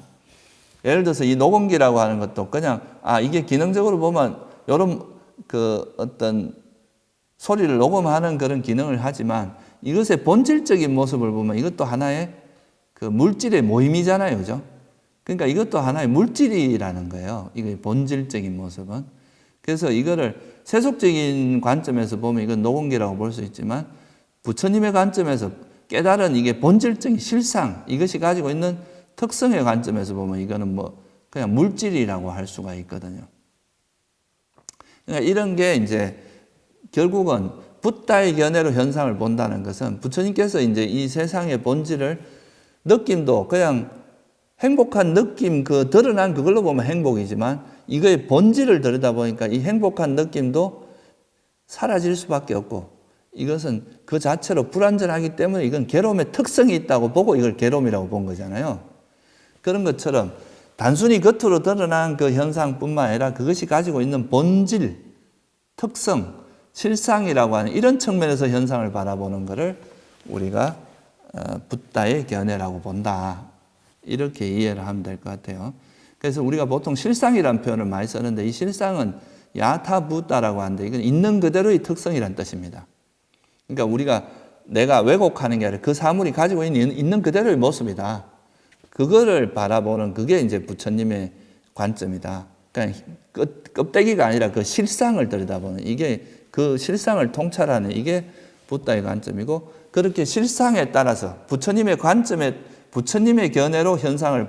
예를 들어서 이 녹음기라고 하는 것도 그냥 이게 기능적으로 보면 이런 그 어떤 소리를 녹음하는 그런 기능을 하지만 이것의 본질적인 모습을 보면 이것도 하나의 그 물질의 모임이잖아요. 그죠? 그러니까 이것도 하나의 물질이라는 거예요. 이게 본질적인 모습은. 그래서 이거를 세속적인 관점에서 보면 이건 녹음기라고 볼 수 있지만 부처님의 관점에서 깨달은 이게 본질적인 실상, 이것이 가지고 있는 특성의 관점에서 보면 이거는 뭐 그냥 물질이라고 할 수가 있거든요. 그러니까 이런 게 이제 결국은 붓다의 견해로 현상을 본다는 것은 부처님께서 이제 이 세상의 본질을 느낌도 그냥 행복한 느낌 그 드러난 그걸로 보면 행복이지만 이거의 본질을 들여다보니까 이 행복한 느낌도 사라질 수밖에 없고 이것은 그 자체로 불완전하기 때문에 이건 괴로움의 특성이 있다고 보고 이걸 괴로움이라고 본 거잖아요. 그런 것처럼 단순히 겉으로 드러난 그 현상뿐만 아니라 그것이 가지고 있는 본질, 특성, 실상이라고 하는 이런 측면에서 현상을 바라보는 것을 우리가 붓다의 견해라고 본다. 이렇게 이해를 하면 될 것 같아요. 그래서 우리가 보통 실상이라는 표현을 많이 쓰는데 이 실상은 야타붓다라고 하는데 이건 있는 그대로의 특성이라는 뜻입니다. 그러니까 내가 왜곡하는 게 아니라 그 사물이 가지고 있는 그대로의 모습이다. 그거를 바라보는 그게 이제 부처님의 관점이다. 그러니까 껍데기가 아니라 그 실상을 들여다보는 이게 그 실상을 통찰하는 이게 붓다의 관점이고 그렇게 실상에 따라서 부처님의 관점에 부처님의 견해로 현상을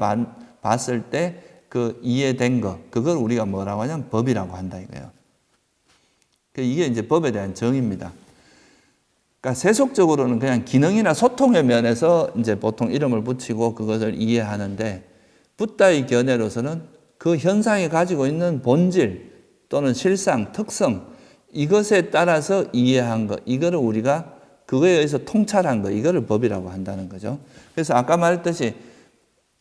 봤을 때 그 이해된 거 그걸 우리가 뭐라고 하냐면 법이라고 한다 이거예요. 이게 이제 법에 대한 정의입니다. 그러니까 세속적으로는 그냥 기능이나 소통의 면에서 이제 보통 이름을 붙이고 그것을 이해하는데 붓다의 견해로서는 그 현상이 가지고 있는 본질 또는 실상, 특성 이것에 따라서 이해한 것 이거를 우리가 그거에 의해서 통찰한 것 이거를 법이라고 한다는 거죠. 그래서 아까 말했듯이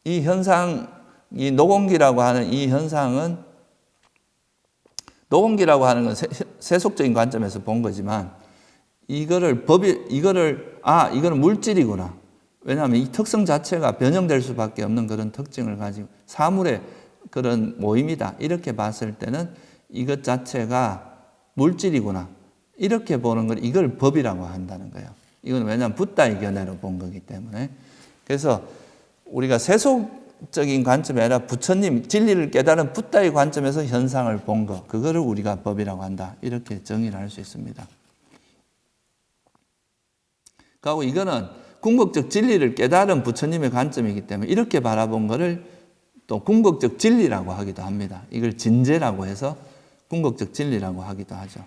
이 현상, 이 녹음기라고 하는 이 현상은 녹음기라고 하는 건 세속적인 관점에서 본 거지만 이거는 물질이구나. 왜냐하면 이 특성 자체가 변형될 수밖에 없는 그런 특징을 가지고 사물의 그런 모임이다. 이렇게 봤을 때는 이것 자체가 물질이구나. 이렇게 보는 걸 이걸 법이라고 한다는 거예요. 이건 왜냐하면 붓다의 견해로 본 거기 때문에. 그래서 우리가 세속적인 관점이 아니라 부처님 진리를 깨달은 붓다의 관점에서 현상을 본 거. 그거를 우리가 법이라고 한다. 이렇게 정의를 할 수 있습니다. 그리고 이거는 궁극적 진리를 깨달은 부처님의 관점이기 때문에 이렇게 바라본 것을 또 궁극적 진리라고 하기도 합니다. 이걸 진재라고 해서 궁극적 진리라고 하기도 하죠.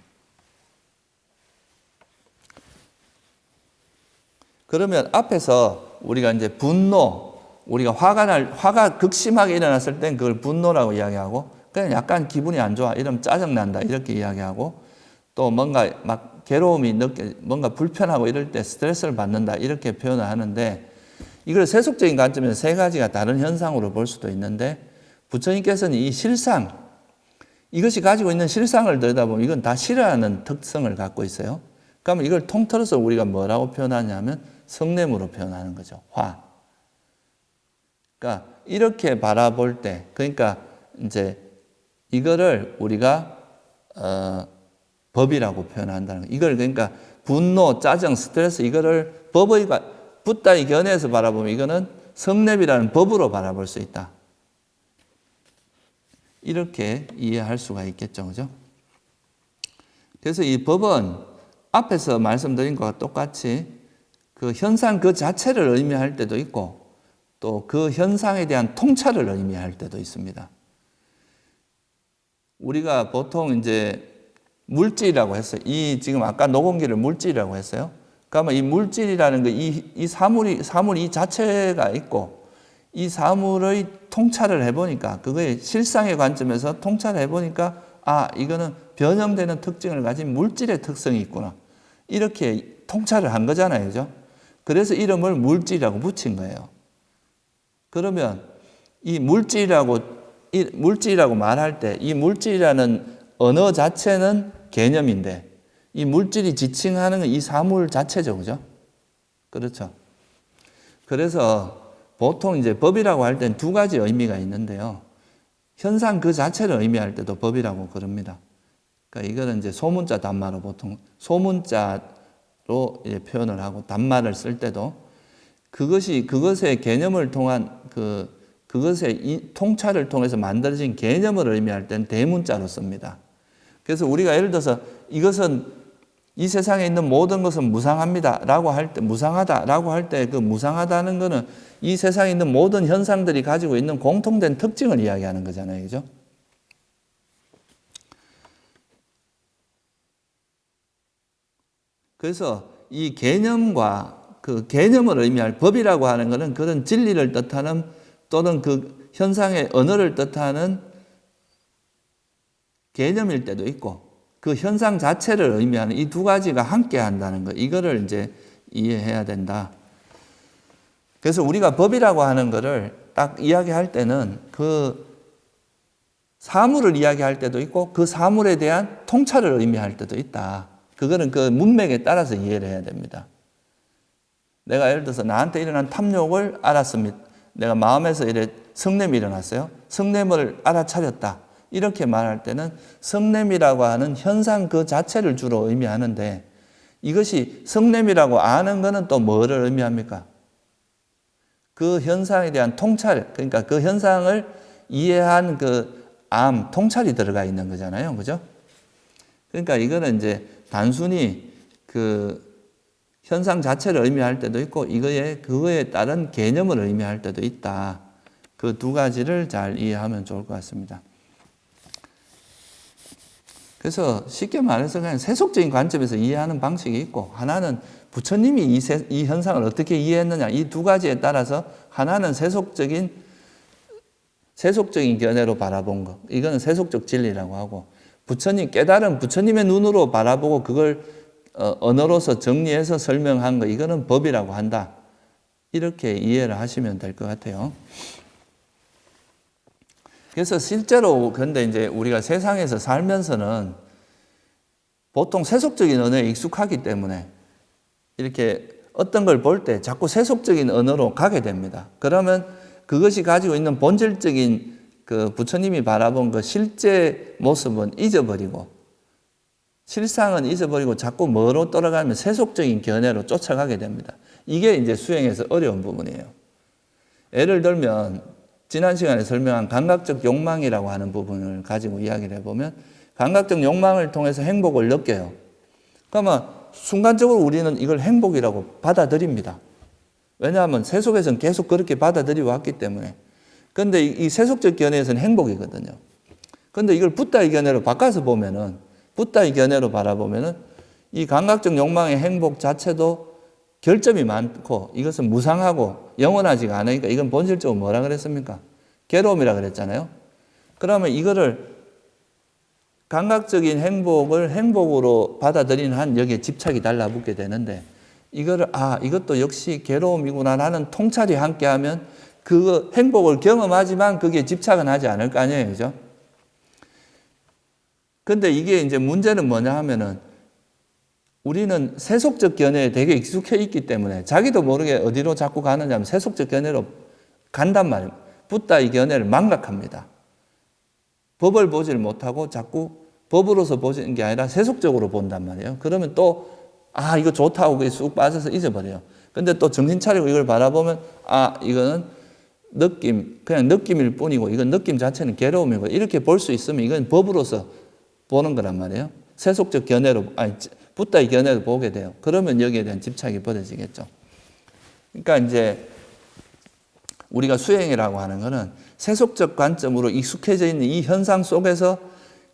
그러면 앞에서 우리가 이제 분노, 우리가 화가 극심하게 일어났을 땐 그걸 분노라고 이야기하고 그냥 약간 기분이 안 좋아, 이러면 짜증난다 이렇게 이야기하고 또 뭔가 막 괴로움이 뭔가 불편하고 이럴 때 스트레스를 받는다 이렇게 표현을 하는데 이걸 세속적인 관점에서 세 가지가 다른 현상으로 볼 수도 있는데 부처님께서는 이 실상, 이것이 가지고 있는 실상을 들여다보면 이건 다 싫어하는 특성을 갖고 있어요. 그러면 이걸 통틀어서 우리가 뭐라고 표현하냐면 성냄으로 표현하는 거죠. 화. 그러니까 이렇게 바라볼 때, 그러니까 이제 이거를 우리가 법이라고 표현한다는 거예요. 이걸 그러니까 분노, 짜증, 스트레스 이거를 붓다의 견해에서 바라보면 이거는 성냄이라는 법으로 바라볼 수 있다. 이렇게 이해할 수가 있겠죠. 그죠? 그래서 이 법은 앞에서 말씀드린 것과 똑같이 그 현상 그 자체를 의미할 때도 있고 또 그 현상에 대한 통찰을 의미할 때도 있습니다. 우리가 보통 이제 물질이라고 했어요. 지금 아까 녹음기를 물질이라고 했어요. 그러면 이 물질이라는 거, 이 사물 이 자체가 있고 이 사물의 통찰을 해보니까 그거의 실상의 관점에서 통찰을 해보니까 이거는 변형되는 특징을 가진 물질의 특성이 있구나. 이렇게 통찰을 한 거잖아요. 그죠? 그래서 이름을 물질이라고 붙인 거예요. 그러면 이 물질이라고 말할 때 이 물질이라는 언어 자체는 개념인데 이 물질이 지칭하는 건 이 사물 자체죠. 그죠? 그렇죠. 그래서 보통 이제 법이라고 할 땐 두 가지 의미가 있는데요. 현상 그 자체를 의미할 때도 법이라고 그럽니다. 그러니까 이거는 이제 소문자 단말로 보통 소문자로 이제 표현을 하고 단말을 쓸 때도 그것의 개념을 통한 그것의 통찰을 통해서 만들어진 개념을 의미할 때는 대문자로 씁니다. 그래서 우리가 예를 들어서 이것은 이 세상에 있는 모든 것은 무상합니다라고 할 때, 무상하다라고 할 때 그 무상하다는 것은 이 세상에 있는 모든 현상들이 가지고 있는 공통된 특징을 이야기하는 거잖아요, 그죠? 그래서 이 개념과 그 개념을 의미할 법이라고 하는 것은 그런 진리를 뜻하는 또는 그 현상의 언어를 뜻하는 개념일 때도 있고 그 현상 자체를 의미하는 이 두 가지가 함께 한다는 것, 이거를 이제 이해해야 된다. 그래서 우리가 법이라고 하는 것을 딱 이야기할 때는 그 사물을 이야기할 때도 있고 그 사물에 대한 통찰을 의미할 때도 있다. 그거는 그 문맥에 따라서 이해를 해야 됩니다. 내가 예를 들어서 나한테 일어난 탐욕을 알았습니다. 내가 마음에서 이래 성냄이 일어났어요. 성냄을 알아차렸다. 이렇게 말할 때는 성냄이라고 하는 현상 그 자체를 주로 의미하는데 이것이 성냄이라고 아는 것은 또 뭐를 의미합니까? 그 현상에 대한 통찰, 그러니까 그 현상을 이해한 그 통찰이 들어가 있는 거잖아요. 그죠? 그러니까 이거는 이제 단순히 그 현상 자체를 의미할 때도 있고 그거에 따른 개념을 의미할 때도 있다. 그 두 가지를 잘 이해하면 좋을 것 같습니다. 그래서 쉽게 말해서 그냥 세속적인 관점에서 이해하는 방식이 있고 하나는 부처님이 이 현상을 어떻게 이해했느냐 이 두 가지에 따라서 하나는 세속적인 견해로 바라본 것 이거는 세속적 진리라고 하고 깨달은 부처님의 눈으로 바라보고 그걸 언어로서 정리해서 설명한 거 이거는 법이라고 한다. 이렇게 이해를 하시면 될 것 같아요. 그래서 실제로 근데 이제 우리가 세상에서 살면서는 보통 세속적인 언어에 익숙하기 때문에 이렇게 어떤 걸 볼 때 자꾸 세속적인 언어로 가게 됩니다. 그러면 그것이 가지고 있는 본질적인 그 부처님이 바라본 그 실제 모습은 잊어버리고 실상은 잊어버리고 자꾸 뭐로 돌아가면 세속적인 견해로 쫓아가게 됩니다. 이게 이제 수행에서 어려운 부분이에요. 예를 들면 지난 시간에 설명한 감각적 욕망이라고 하는 부분을 가지고 이야기를 해보면 감각적 욕망을 통해서 행복을 느껴요. 그러면 순간적으로 우리는 이걸 행복이라고 받아들입니다. 왜냐하면 세속에서는 계속 그렇게 받아들여 왔기 때문에. 그런데 이 세속적 견해에서는 행복이거든요. 그런데 이걸 붓다의 견해로 바꿔서 보면은 붓다의 견해로 바라보면은 이 감각적 욕망의 행복 자체도 결점이 많고 이것은 무상하고 영원하지가 않으니까 이건 본질적으로 뭐라 그랬습니까? 괴로움이라 그랬잖아요. 그러면 이거를 감각적인 행복을 행복으로 받아들이는 한 여기에 집착이 달라붙게 되는데 이거를 이것도 역시 괴로움이구나라는 통찰이 함께하면 그 행복을 경험하지만 그게 집착은 하지 않을 거 아니에요. 그죠? 근데 이게 이제 문제는 뭐냐 하면은 우리는 세속적 견해에 되게 익숙해 있기 때문에 자기도 모르게 어디로 자꾸 가느냐 하면 세속적 견해로 간단 말이에요. 붓다의 견해를 망각합니다. 법을 보질 못하고 자꾸 법으로서 보시는 게 아니라 세속적으로 본단 말이에요. 그러면 또 이거 좋다고 그게 쑥 빠져서 잊어버려요. 근데 또 정신 차리고 이걸 바라보면 이거는 그냥 느낌일 뿐이고 이건 느낌 자체는 괴로움이고 이렇게 볼 수 있으면 이건 법으로서 보는 거란 말이에요. 세속적 견해로 붓다의 견해로 보게 돼요. 그러면 여기에 대한 집착이 벌어지겠죠. 그러니까 이제 우리가 수행이라고 하는 것은 세속적 관점으로 익숙해져 있는 이 현상 속에서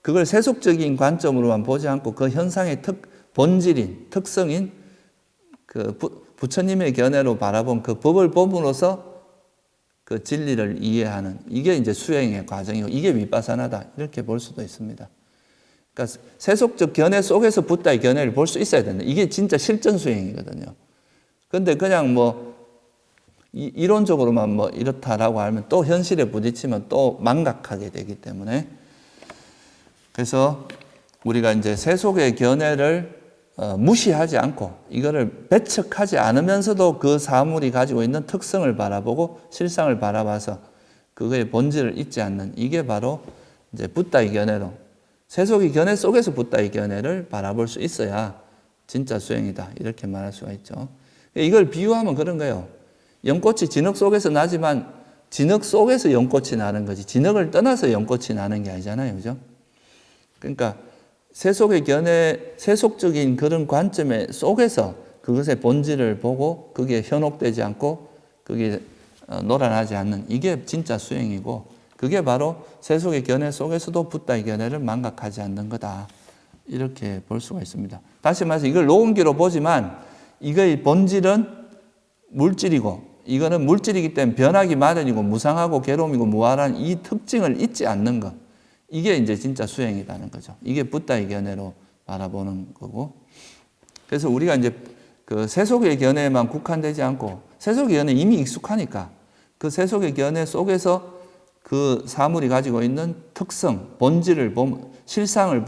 그걸 세속적인 관점으로만 보지 않고 그 현상의 본질인, 특성인 그 부처님의 견해로 바라본 그 법을 봄으로써 그 진리를 이해하는 이게 이제 수행의 과정이고 이게 윗바사나다 이렇게 볼 수도 있습니다. 그러니까 세속적 견해 속에서 붓다의 견해를 볼 수 있어야 된다. 이게 진짜 실전 수행이거든요. 그런데 그냥 이론적으로만 이렇다라고 하면 또 현실에 부딪히면 또 망각하게 되기 때문에 그래서 우리가 이제 세속의 견해를 무시하지 않고 이거를 배척하지 않으면서도 그 사물이 가지고 있는 특성을 바라보고 실상을 바라봐서 그거의 본질을 잊지 않는 이게 바로 이제 붓다의 견해로 세속의 견해 속에서 붓다의 견해를 바라볼 수 있어야 진짜 수행이다 이렇게 말할 수가 있죠. 이걸 비유하면 그런 거예요. 연꽃이 진흙 속에서 나지만 진흙 속에서 연꽃이 나는 거지 진흙을 떠나서 연꽃이 나는 게 아니잖아요. 그죠? 그러니까 세속의 견해, 세속적인 그런 관점에 속에서 그것의 본질을 보고 그게 현혹되지 않고 그게 노란하지 않는 이게 진짜 수행이고 그게 바로 세속의 견해 속에서도 붓다의 견해를 망각하지 않는 거다. 이렇게 볼 수가 있습니다. 다시 말해서 이걸 녹음기로 보지만 이거의 본질은 물질이고 이거는 물질이기 때문에 변하기 마련이고 무상하고 괴로움이고 무한한 이 특징을 잊지 않는 것. 이게 이제 진짜 수행이라는 거죠. 이게 붓다의 견해로 바라보는 거고. 그래서 우리가 이제 그 세속의 견해에만 국한되지 않고 세속의 견해 이미 익숙하니까 그 세속의 견해 속에서 그 사물이 가지고 있는 특성, 본질을 실상을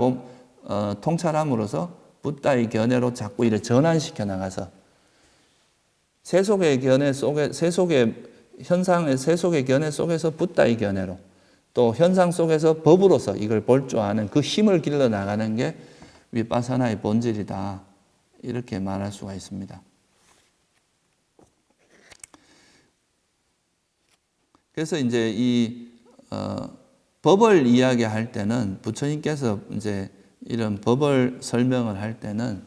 통찰함으로써 붓다의 견해로 자꾸 이렇게 전환시켜 나가서 세속의 견해 속에 세속의 현상의 세속의 견해 속에서 붓다의 견해로 또 현상 속에서 법으로서 이걸 볼 줄 아는 그 힘을 길러 나가는 게 위파사나의 본질이다. 이렇게 말할 수가 있습니다. 그래서 이제 이 법을 이야기할 때는 부처님께서 이제 이런 법을 설명을 할 때는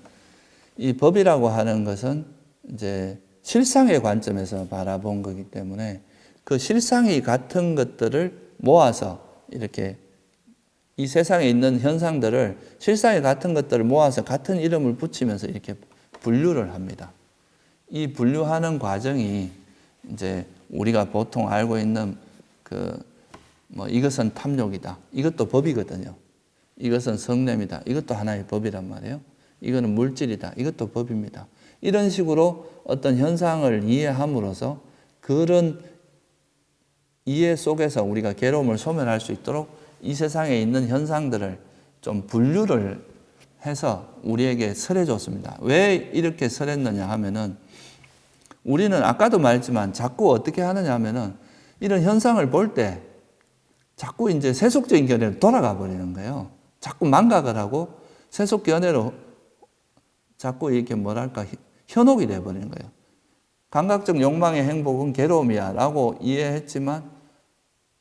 이 법이라고 하는 것은 이제 실상의 관점에서 바라본 거기 때문에 그 실상이 같은 것들을 모아서 이렇게 이 세상에 있는 현상들을 실상이 같은 것들을 모아서 같은 이름을 붙이면서 이렇게 분류를 합니다. 이 분류하는 과정이 이제 우리가 보통 알고 있는 이것은 탐욕이다. 이것도 법이거든요. 이것은 성냄이다. 이것도 하나의 법이란 말이에요. 이거는 물질이다. 이것도 법입니다. 이런 식으로 어떤 현상을 이해함으로써 그런 이해 속에서 우리가 괴로움을 소멸할 수 있도록 이 세상에 있는 현상들을 좀 분류를 해서 우리에게 설해 줬습니다. 왜 이렇게 설했느냐 하면은 우리는 아까도 말했지만 자꾸 어떻게 하느냐 하면은 이런 현상을 볼 때 자꾸 이제 세속적인 견해로 돌아가 버리는 거예요. 자꾸 망각을 하고 세속 견해로 자꾸 이렇게 뭐랄까 현혹이 돼 버리는 거예요. 감각적 욕망의 행복은 괴로움이야 라고 이해했지만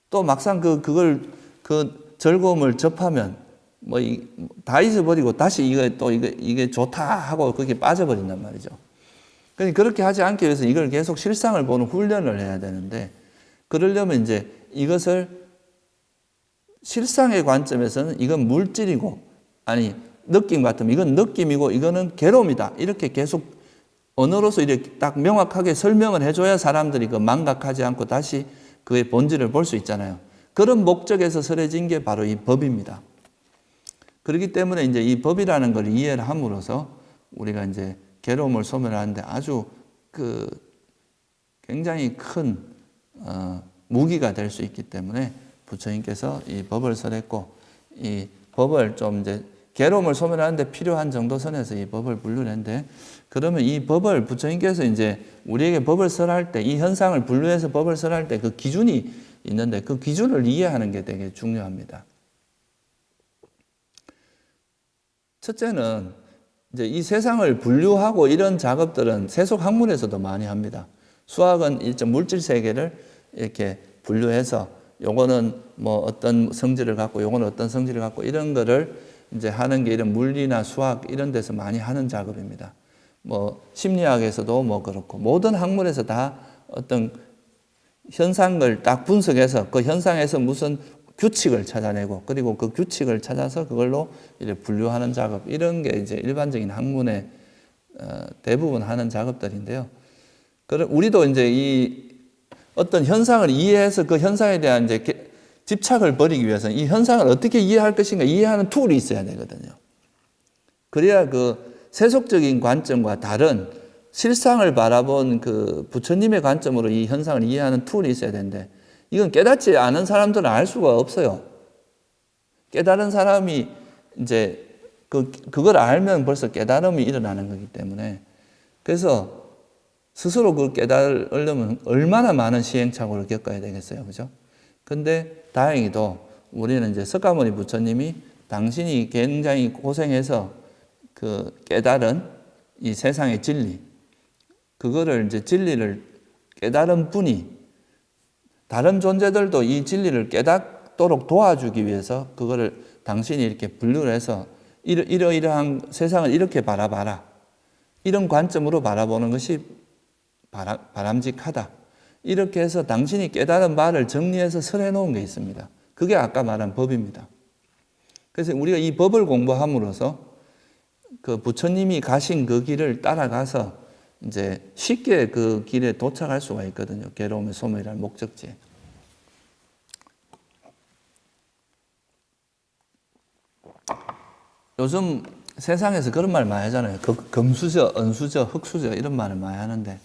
또 막상 그걸 그 즐거움을 접하면 다 잊어버리고 다시 이게 좋다 하고 그게 빠져버린단 말이죠. 그러니까 그렇게 하지 않기 위해서 이걸 계속 실상을 보는 훈련을 해야 되는데 그러려면 이제 이것을 실상의 관점에서는 이건 물질이고 아니 느낌 같으면 이건 느낌이고 이거는 괴로움이다. 이렇게 계속 언어로서 이렇게 딱 명확하게 설명을 해줘야 사람들이 그 망각하지 않고 다시 그의 본질을 볼 수 있잖아요. 그런 목적에서 설해진 게 바로 이 법입니다. 그렇기 때문에 이제 이 법이라는 걸 이해를 함으로써 우리가 이제 괴로움을 소멸하는데 아주 굉장히 큰 무기가 될 수 있기 때문에 부처님께서 이 법을 설했고 이 법을 좀 이제 괴로움을 소멸하는데 필요한 정도 선에서 이 법을 분류했는데 그러면 이 법을 부처님께서 이제 우리에게 법을 설할 때 이 현상을 분류해서 법을 설할 때 그 기준이 있는데 그 기준을 이해하는 게 되게 중요합니다. 첫째는 이제 이 세상을 분류하고 이런 작업들은 세속 학문에서도 많이 합니다. 수학은 일정 물질 세계를 이렇게 분류해서 요거는 뭐 어떤 성질을 갖고 요거는 어떤 성질을 갖고 이런 거를 이제 하는 게 이런 물리나 수학 이런 데서 많이 하는 작업입니다. 뭐 심리학에서도 뭐 그렇고 모든 학문에서 다 어떤 현상을 딱 분석해서 그 현상에서 무슨 규칙을 찾아내고 그리고 그 규칙을 찾아서 그걸로 이제 분류하는 작업 이런 게 이제 일반적인 학문의 대부분 하는 작업들인데요. 우리도 이제 이 어떤 현상을 이해해서 그 현상에 대한 이제 집착을 버리기 위해서는 이 현상을 어떻게 이해할 것인가 이해하는 툴이 있어야 되거든요. 그래야 그 세속적인 관점과 다른 실상을 바라본 그 부처님의 관점으로 이 현상을 이해하는 툴이 있어야 되는데 이건 깨닫지 않은 사람들은 알 수가 없어요. 깨달은 사람이 이제 그걸 알면 벌써 깨달음이 일어나는 거기 때문에, 그래서 스스로 그걸 깨달으려면 얼마나 많은 시행착오를 겪어야 되겠어요. 그죠? 근데 다행히도 우리는 이제 석가모니 부처님이 당신이 굉장히 고생해서 그 깨달은 이 세상의 진리, 그거를 이제 진리를 깨달은 분이 다른 존재들도 이 진리를 깨닫도록 도와주기 위해서 그거를 당신이 이렇게 분류를 해서 이러이러한 세상을 이렇게 바라봐라. 이런 관점으로 바라보는 것이 바람직하다. 이렇게 해서 당신이 깨달은 바를 정리해서 설해 놓은 게 있습니다. 그게 아까 말한 법입니다. 그래서 우리가 이 법을 공부함으로써 그 부처님이 가신 그 길을 따라가서 이제 쉽게 그 길에 도착할 수가 있거든요. 괴로움의 소멸이라는 목적지에. 요즘 세상에서 그런 말 많이 하잖아요. 금수저, 은수저, 흙수저 이런 말을 많이 하는데,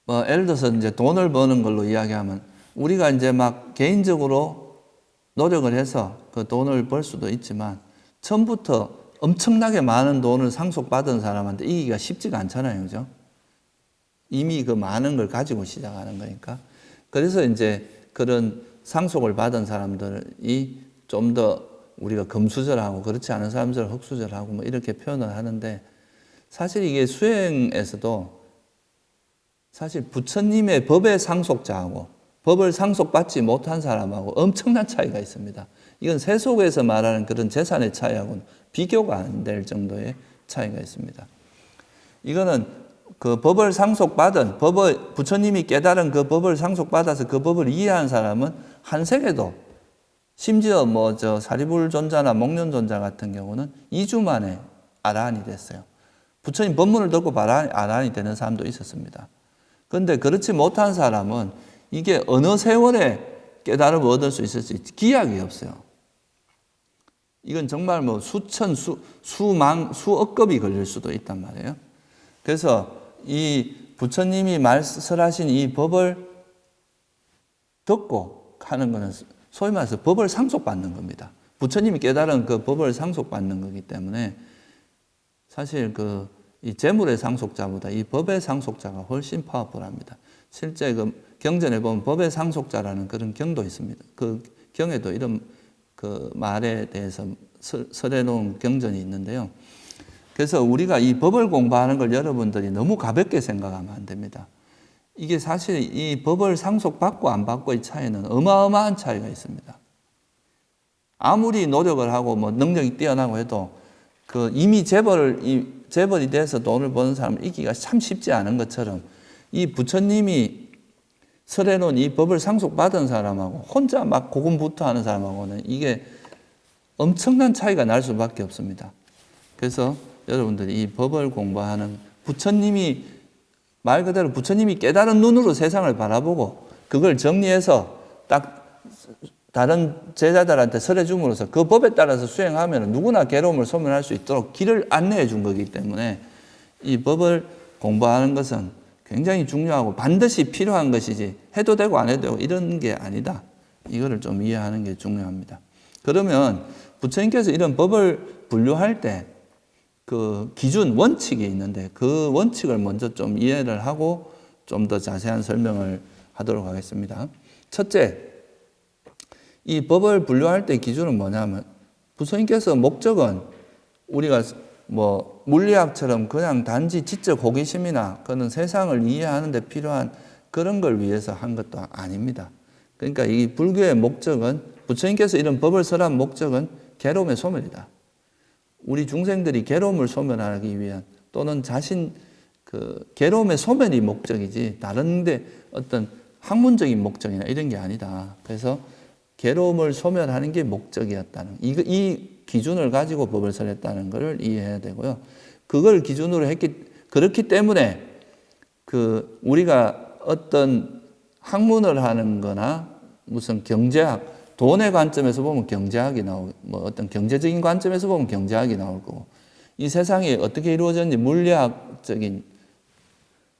뭐 예를 들어서 이제 돈을 버는 걸로 이야기하면 우리가 이제 막 개인적으로 노력을 해서 그 돈을 벌 수도 있지만 처음부터 엄청나게 많은 돈을 상속받은 사람한테 이기기가 쉽지가 않잖아요. 그죠? 이미 그 많은 걸 가지고 시작하는 거니까. 그래서 이제 그런 상속을 받은 사람들이 좀 더 우리가 금수저라고, 그렇지 않은 사람들을 흙수저라고 뭐 이렇게 표현을 하는데, 사실 이게 수행에서도 사실 부처님의 법의 상속자하고 법을 상속받지 못한 사람하고 엄청난 차이가 있습니다. 이건 세속에서 말하는 그런 재산의 차이하고는 비교가 안 될 정도의 차이가 있습니다. 이거는 그 법을 상속받은, 부처님이 깨달은 그 법을 상속받아서 그 법을 이해한 사람은 한 세계도, 심지어 뭐 사리불존자나 목련존자 같은 경우는 2주 만에 아라한이 됐어요. 부처님 법문을 듣고 아라한이 되는 사람도 있었습니다. 그런데 그렇지 못한 사람은 이게 어느 세월에 깨달음을 얻을 수 있을지 기약이 없어요. 이건 정말 뭐 수천, 수억 급이 걸릴 수도 있단 말이에요. 그래서 이 부처님이 말씀하신 이 법을 듣고 하는 것은 소위 말해서 법을 상속받는 겁니다. 부처님이 깨달은 그 법을 상속받는 거기 때문에 사실 이 재물의 상속자보다 이 법의 상속자가 훨씬 파워풀합니다. 실제 그 경전에 보면 법의 상속자라는 그런 경도 있습니다. 그 경에도 이런 그 말에 대해서 설해 놓은 경전이 있는데요. 그래서 우리가 이 법을 공부하는 걸 여러분들이 너무 가볍게 생각하면 안 됩니다. 이게 사실 이 법을 상속받고 안 받고의 차이는 어마어마한 차이가 있습니다. 아무리 노력을 하고 뭐 능력이 뛰어나고 해도 이미 재벌이 돼서 돈을 버는 사람을 이기기가 참 쉽지 않은 것처럼 이 부처님이 설해놓은 이 법을 상속받은 사람하고 혼자 막 고군분투하는 사람하고는 이게 엄청난 차이가 날 수밖에 없습니다. 그래서 여러분들이 이 법을 공부하는 부처님이 말 그대로 부처님이 깨달은 눈으로 세상을 바라보고 그걸 정리해서 딱 다른 제자들한테 설해 줌으로써 그 법에 따라서 수행하면 누구나 괴로움을 소멸할 수 있도록 길을 안내해 준 거기 때문에 이 법을 공부하는 것은 굉장히 중요하고 반드시 필요한 것이지 해도 되고 안 해도 되고 이런 게 아니다. 이거를 좀 이해하는 게 중요합니다. 그러면 부처님께서 이런 법을 분류할 때 그 기준, 원칙이 있는데 그 원칙을 먼저 좀 이해를 하고 좀 더 자세한 설명을 하도록 하겠습니다. 첫째, 이 법을 분류할 때 기준은 뭐냐면 부처님께서 목적은 우리가 뭐 물리학처럼 그냥 단지 지적 호기심이나 그런 세상을 이해하는 데 필요한 그런 걸 위해서 한 것도 아닙니다. 그러니까 이 불교의 목적은 부처님께서 이런 법을 설한 목적은 괴로움의 소멸이다. 우리 중생들이 괴로움을 소멸하기 위한 또는 자신 괴로움의 소멸이 목적이지 다른데 어떤 학문적인 목적이나 이런 게 아니다. 그래서 괴로움을 소멸하는 게 목적이었다는 이 기준을 가지고 법을 설했다는 것을 이해해야 되고요. 그걸 기준으로 그렇기 때문에 우리가 어떤 학문을 하는 거나 무슨 경제학, 돈의 관점에서 보면 경제학이 나오고, 뭐 어떤 경제적인 관점에서 보면 경제학이 나올 거고, 이 세상이 어떻게 이루어졌는지 물리학적인,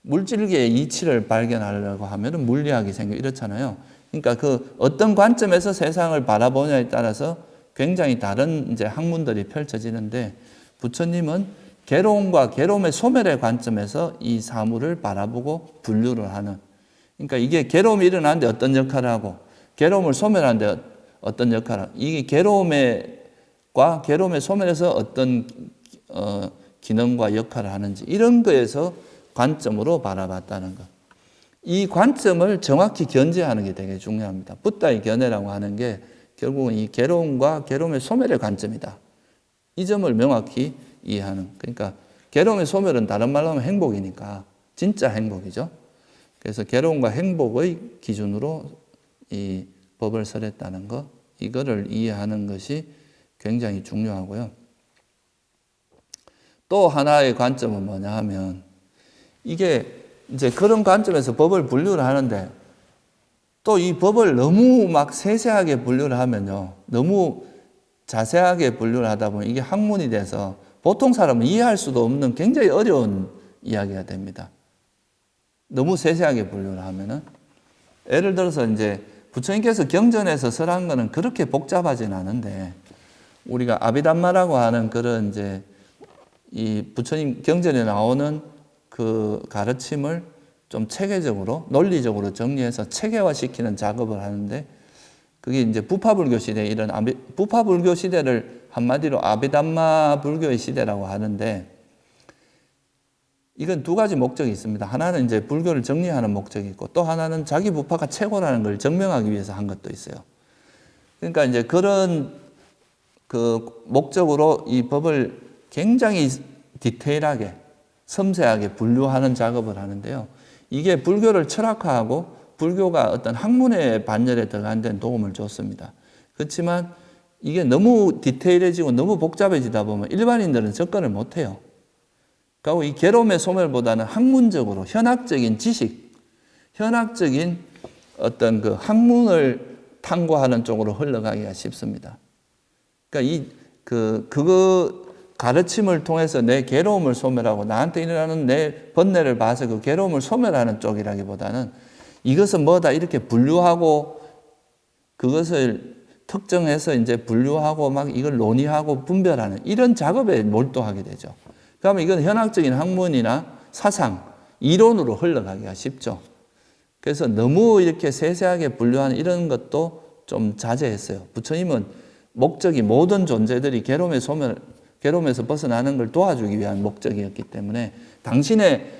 물질계의 이치를 발견하려고 하면 물리학이 생기고 이렇잖아요. 그러니까 어떤 관점에서 세상을 바라보냐에 따라서 굉장히 다른 이제 학문들이 펼쳐지는데 부처님은 괴로움과 괴로움의 소멸의 관점에서 이 사물을 바라보고 분류를 하는. 그러니까 이게 괴로움이 일어나는데 어떤 역할을 하고 괴로움을 소멸하는데 어떤 역할을 하고 이게 괴로움의 소멸에서 어떤 기능과 역할을 하는지 이런 거에서 관점으로 바라봤다는 것. 이 관점을 정확히 견지하는 게 되게 중요합니다. 붓다의 견해라고 하는 게 결국은 이 괴로움과 괴로움의 소멸의 관점이다. 이 점을 명확히 이해하는. 그러니까 괴로움의 소멸은 다른 말로 하면 행복이니까 진짜 행복이죠. 그래서 괴로움과 행복의 기준으로 이 법을 설했다는 것, 이거를 이해하는 것이 굉장히 중요하고요. 또 하나의 관점은 뭐냐 하면 이게 이제 그런 관점에서 법을 분류를 하는데 또 이 법을 너무 막 세세하게 분류를 하면요. 너무 자세하게 분류를 하다 보면 이게 학문이 돼서 보통 사람은 이해할 수도 없는 굉장히 어려운 이야기가 됩니다. 너무 세세하게 분류를 하면은. 예를 들어서 이제 부처님께서 경전에서 설한 거는 그렇게 복잡하진 않은데 우리가 아비담마라고 하는 그런 이제 이 부처님 경전에 나오는 그 가르침을 좀 체계적으로 논리적으로 정리해서 체계화시키는 작업을 하는데 그게 이제 부파불교 시대 이런 부파불교 시대를 한마디로 아비담마 불교의 시대라고 하는데 이건 두 가지 목적이 있습니다. 하나는 이제 불교를 정리하는 목적이 있고 또 하나는 자기 부파가 최고라는 걸 증명하기 위해서 한 것도 있어요. 그러니까 이제 그런 그 목적으로 이 법을 굉장히 디테일하게 섬세하게 분류하는 작업을 하는데요. 이게 불교를 철학화하고 불교가 어떤 학문의 반열에 들어가는 데는 도움을 줬습니다. 그렇지만 이게 너무 디테일해지고 너무 복잡해지다 보면 일반인들은 접근을 못해요. 그리고 이 괴로움의 소멸보다는 학문적으로 현학적인 지식, 현학적인 어떤 그 학문을 탐구하는 쪽으로 흘러가기가 쉽습니다. 그러니까 그거 가르침을 통해서 내 괴로움을 소멸하고 나한테 일어나는 내 번뇌를 봐서 그 괴로움을 소멸하는 쪽이라기보다는 이것은 뭐다 이렇게 분류하고 그것을 특정해서 이제 분류하고 막 이걸 논의하고 분별하는 이런 작업에 몰두하게 되죠. 그러면 이건 현학적인 학문이나 사상, 이론으로 흘러가기가 쉽죠. 그래서 너무 이렇게 세세하게 분류하는 이런 것도 좀 자제했어요. 부처님은 목적이 모든 존재들이 괴로움에서 벗어나는 걸 도와주기 위한 목적이었기 때문에 당신의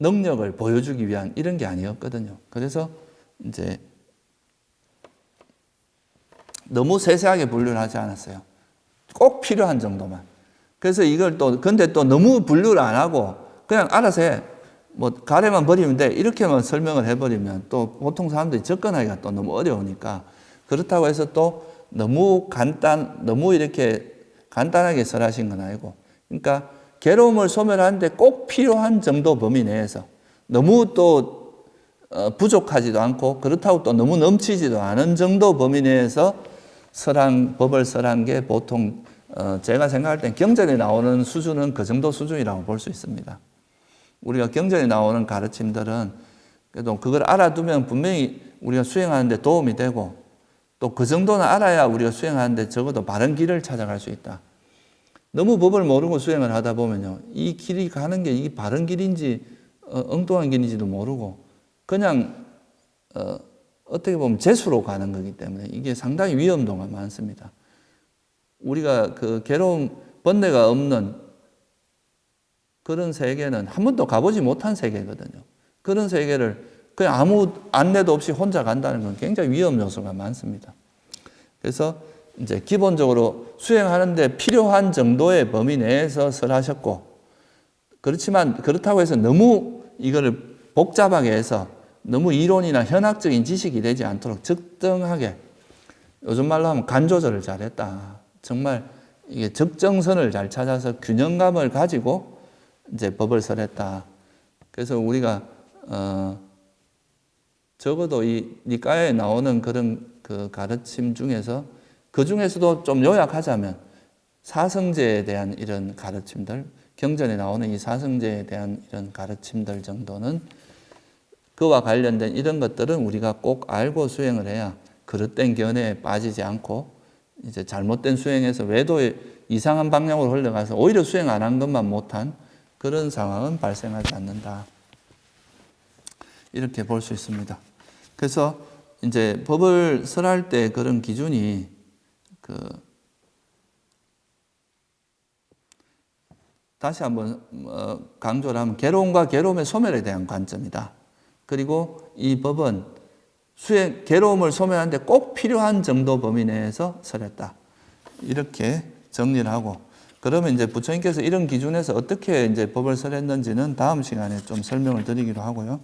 능력을 보여주기 위한 이런 게 아니었거든요. 그래서 이제 너무 세세하게 분류를 하지 않았어요. 꼭 필요한 정도만. 그래서 이걸 근데 또 너무 분류를 안 하고 그냥 알아서 해. 가래만 버리면 돼. 이렇게만 설명을 해버리면 또 보통 사람들이 접근하기가 또 너무 어려우니까 그렇다고 해서 또 너무 이렇게 간단하게 설하신 건 아니고 그러니까 괴로움을 소멸하는데 꼭 필요한 정도 범위 내에서 너무 또 부족하지도 않고 그렇다고 또 너무 넘치지도 않은 정도 범위 내에서 법을 설한 게 보통 제가 생각할 땐 경전에 나오는 수준은 그 정도 수준이라고 볼 수 있습니다. 우리가 경전에 나오는 가르침들은 그래도 그걸 알아두면 분명히 우리가 수행하는 데 도움이 되고 또 그 정도는 알아야 우리가 수행하는데 적어도 바른 길을 찾아갈 수 있다. 너무 법을 모르고 수행을 하다 보면요. 이 길이 가는 게 이게 바른 길인지 엉뚱한 길인지도 모르고 그냥 어떻게 보면 재수로 가는 거기 때문에 이게 상당히 위험도가 많습니다. 우리가 그 괴로움, 번뇌가 없는 그런 세계는 한 번도 가보지 못한 세계거든요. 그런 세계를 그냥 아무 안내도 없이 혼자 간다는 건 굉장히 위험 요소가 많습니다. 그래서 이제 기본적으로 수행하는데 필요한 정도의 범위 내에서 설하셨고, 그렇지만 그렇다고 해서 너무 이거를 복잡하게 해서 너무 이론이나 현학적인 지식이 되지 않도록 적당하게, 요즘 말로 하면 간 조절을 잘했다. 정말 이게 적정선을 잘 찾아서 균형감을 가지고 이제 법을 설했다. 그래서 우리가 적어도 이 니까에 나오는 그런 그 가르침 중에서 그 중에서도 좀 요약하자면 사성제에 대한 이런 가르침들, 경전에 나오는 이 사성제에 대한 이런 가르침들 정도는 그와 관련된 이런 것들은 우리가 꼭 알고 수행을 해야 그릇된 견해에 빠지지 않고 이제 잘못된 수행에서 외도의 이상한 방향으로 흘러가서 오히려 수행 안 한 것만 못한 그런 상황은 발생하지 않는다. 이렇게 볼 수 있습니다. 그래서 이제 법을 설할 때 그런 기준이 다시 한번 강조를 하면 괴로움과 괴로움의 소멸에 대한 관점이다. 그리고 이 법은 괴로움을 소멸하는데 꼭 필요한 정도 범위 내에서 설했다. 이렇게 정리를 하고, 그러면 이제 부처님께서 이런 기준에서 어떻게 이제 법을 설했는지는 다음 시간에 좀 설명을 드리기로 하고요.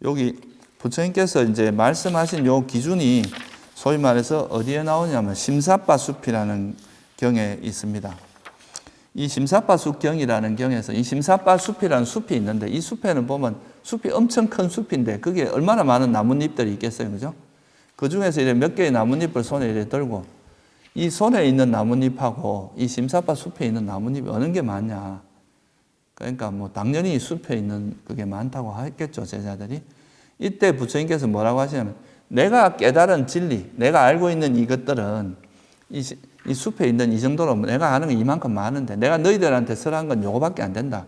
여기 부처님께서 이제 말씀하신 요 기준이 소위 말해서 어디에 나오냐면 심사빠 숲이라는 경에 있습니다. 이 심사빠 숲경이라는 경에서 이 심사빠 숲이라는 숲이 있는데, 이 숲에는 보면 숲이 엄청 큰 숲인데 그게 얼마나 많은 나뭇잎들이 있겠어요, 그죠? 그 중에서 이렇게 몇 개의 나뭇잎을 손에 이렇게 들고, 이 손에 있는 나뭇잎하고 이 심사빠 숲에 있는 나뭇잎이 어느 게 많냐? 그러니까 뭐 당연히 숲에 있는 그게 많다고 했겠죠, 제자들이. 이때 부처님께서 뭐라고 하시냐면, 내가 깨달은 진리, 내가 알고 있는 이것들은 이 숲에 있는 이 정도로 내가 아는 건 이만큼 많은데 내가 너희들한테 설한 건 요거밖에 안 된다.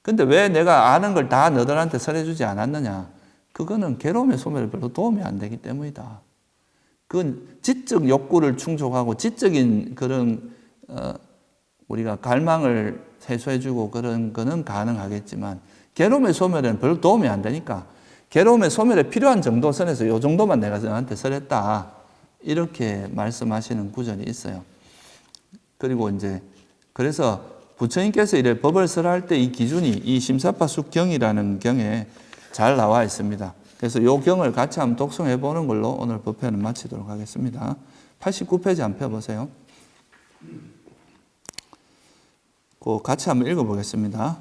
근데 왜 내가 아는 걸 다 너희들한테 설해주지 않았느냐? 그거는 괴로움의 소멸에 별로 도움이 안 되기 때문이다. 그건 지적 욕구를 충족하고 지적인 그런 우리가 갈망을 해소해주고 그런 거는 가능하겠지만 괴로움의 소멸에는 별로 도움이 안 되니까 괴로움의 소멸에 필요한 정도 선에서 이 정도만 내가 너한테 설했다. 이렇게 말씀하시는 구절이 있어요. 그리고 이제 그래서 부처님께서 이래 법을 설할 때 이 기준이 이 심사파숙경이라는 경에 잘 나와 있습니다. 그래서 이 경을 같이 한번 독송해 보는 걸로 오늘 법회는 마치도록 하겠습니다. 89페이지 한번 펴보세요. 같이 한번 읽어보겠습니다.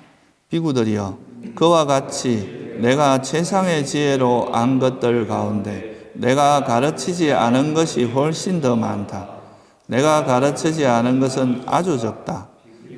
비구들이여, 그와 같이 내가 최상의 지혜로 안 것들 가운데 내가 가르치지 않은 것이 훨씬 더 많다. 내가 가르치지 않은 것은 아주 적다.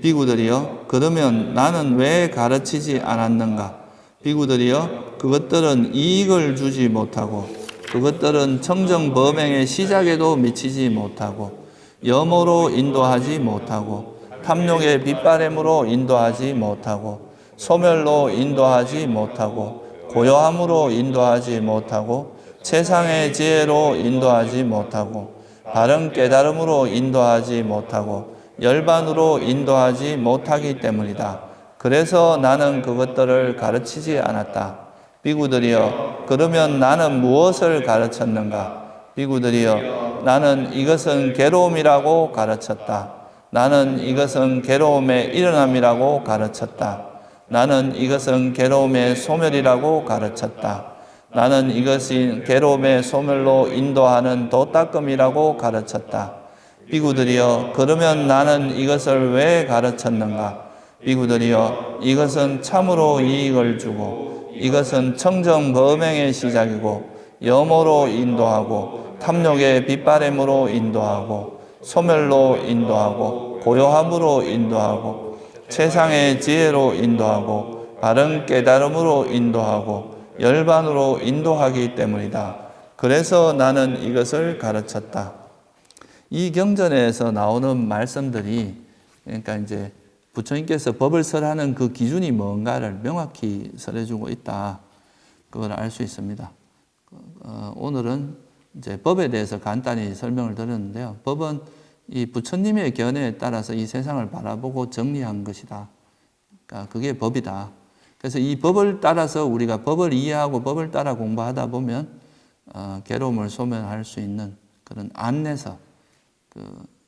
비구들이여, 그러면 나는 왜 가르치지 않았는가? 비구들이여, 그것들은 이익을 주지 못하고 그것들은 청정범행의 시작에도 미치지 못하고 염호로 인도하지 못하고 탐욕의 빗바램으로 인도하지 못하고 소멸로 인도하지 못하고 고요함으로 인도하지 못하고 최상의 지혜로 인도하지 못하고 바른 깨달음으로 인도하지 못하고 열반으로 인도하지 못하기 때문이다. 그래서 나는 그것들을 가르치지 않았다. 비구들이여, 그러면 나는 무엇을 가르쳤는가? 비구들이여, 나는 이것은 괴로움이라고 가르쳤다. 나는 이것은 괴로움의 일어남이라고 가르쳤다. 나는 이것은 괴로움의 소멸이라고 가르쳤다. 나는 이것이 괴로움의 소멸로 인도하는 도닦음이라고 가르쳤다. 비구들이여, 그러면 나는 이것을 왜 가르쳤는가? 비구들이여, 이것은 참으로 이익을 주고 이것은 청정범행의 시작이고 염호로 인도하고 탐욕의 빗바램으로 인도하고 소멸로 인도하고 고요함으로 인도하고 최상의 지혜로 인도하고 바른 깨달음으로 인도하고 열반으로 인도하기 때문이다. 그래서 나는 이것을 가르쳤다. 이 경전에서 나오는 말씀들이, 그러니까 이제 부처님께서 법을 설하는 그 기준이 뭔가를 명확히 설해주고 있다. 그걸 알 수 있습니다. 오늘은 이제 법에 대해서 간단히 설명을 드렸는데요. 법은 이 부처님의 견해에 따라서 이 세상을 바라보고 정리한 것이다. 그러니까 그게 법이다. 그래서 이 법을 따라서 우리가 법을 이해하고 법을 따라 공부하다 보면 괴로움을 소멸할 수 있는 그런 안내서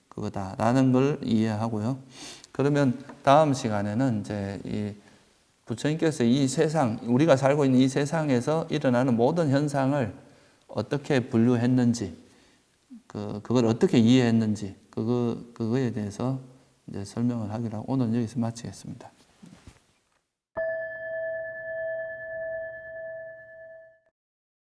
그거다라는 걸 이해하고요. 그러면 다음 시간에는 이제 이 부처님께서 이 세상, 우리가 살고 있는 이 세상에서 일어나는 모든 현상을 어떻게 분류했는지, 그걸 어떻게 이해했는지, 그거에 대해서 이제 설명을 하기로 하고 오늘 여기서 마치겠습니다.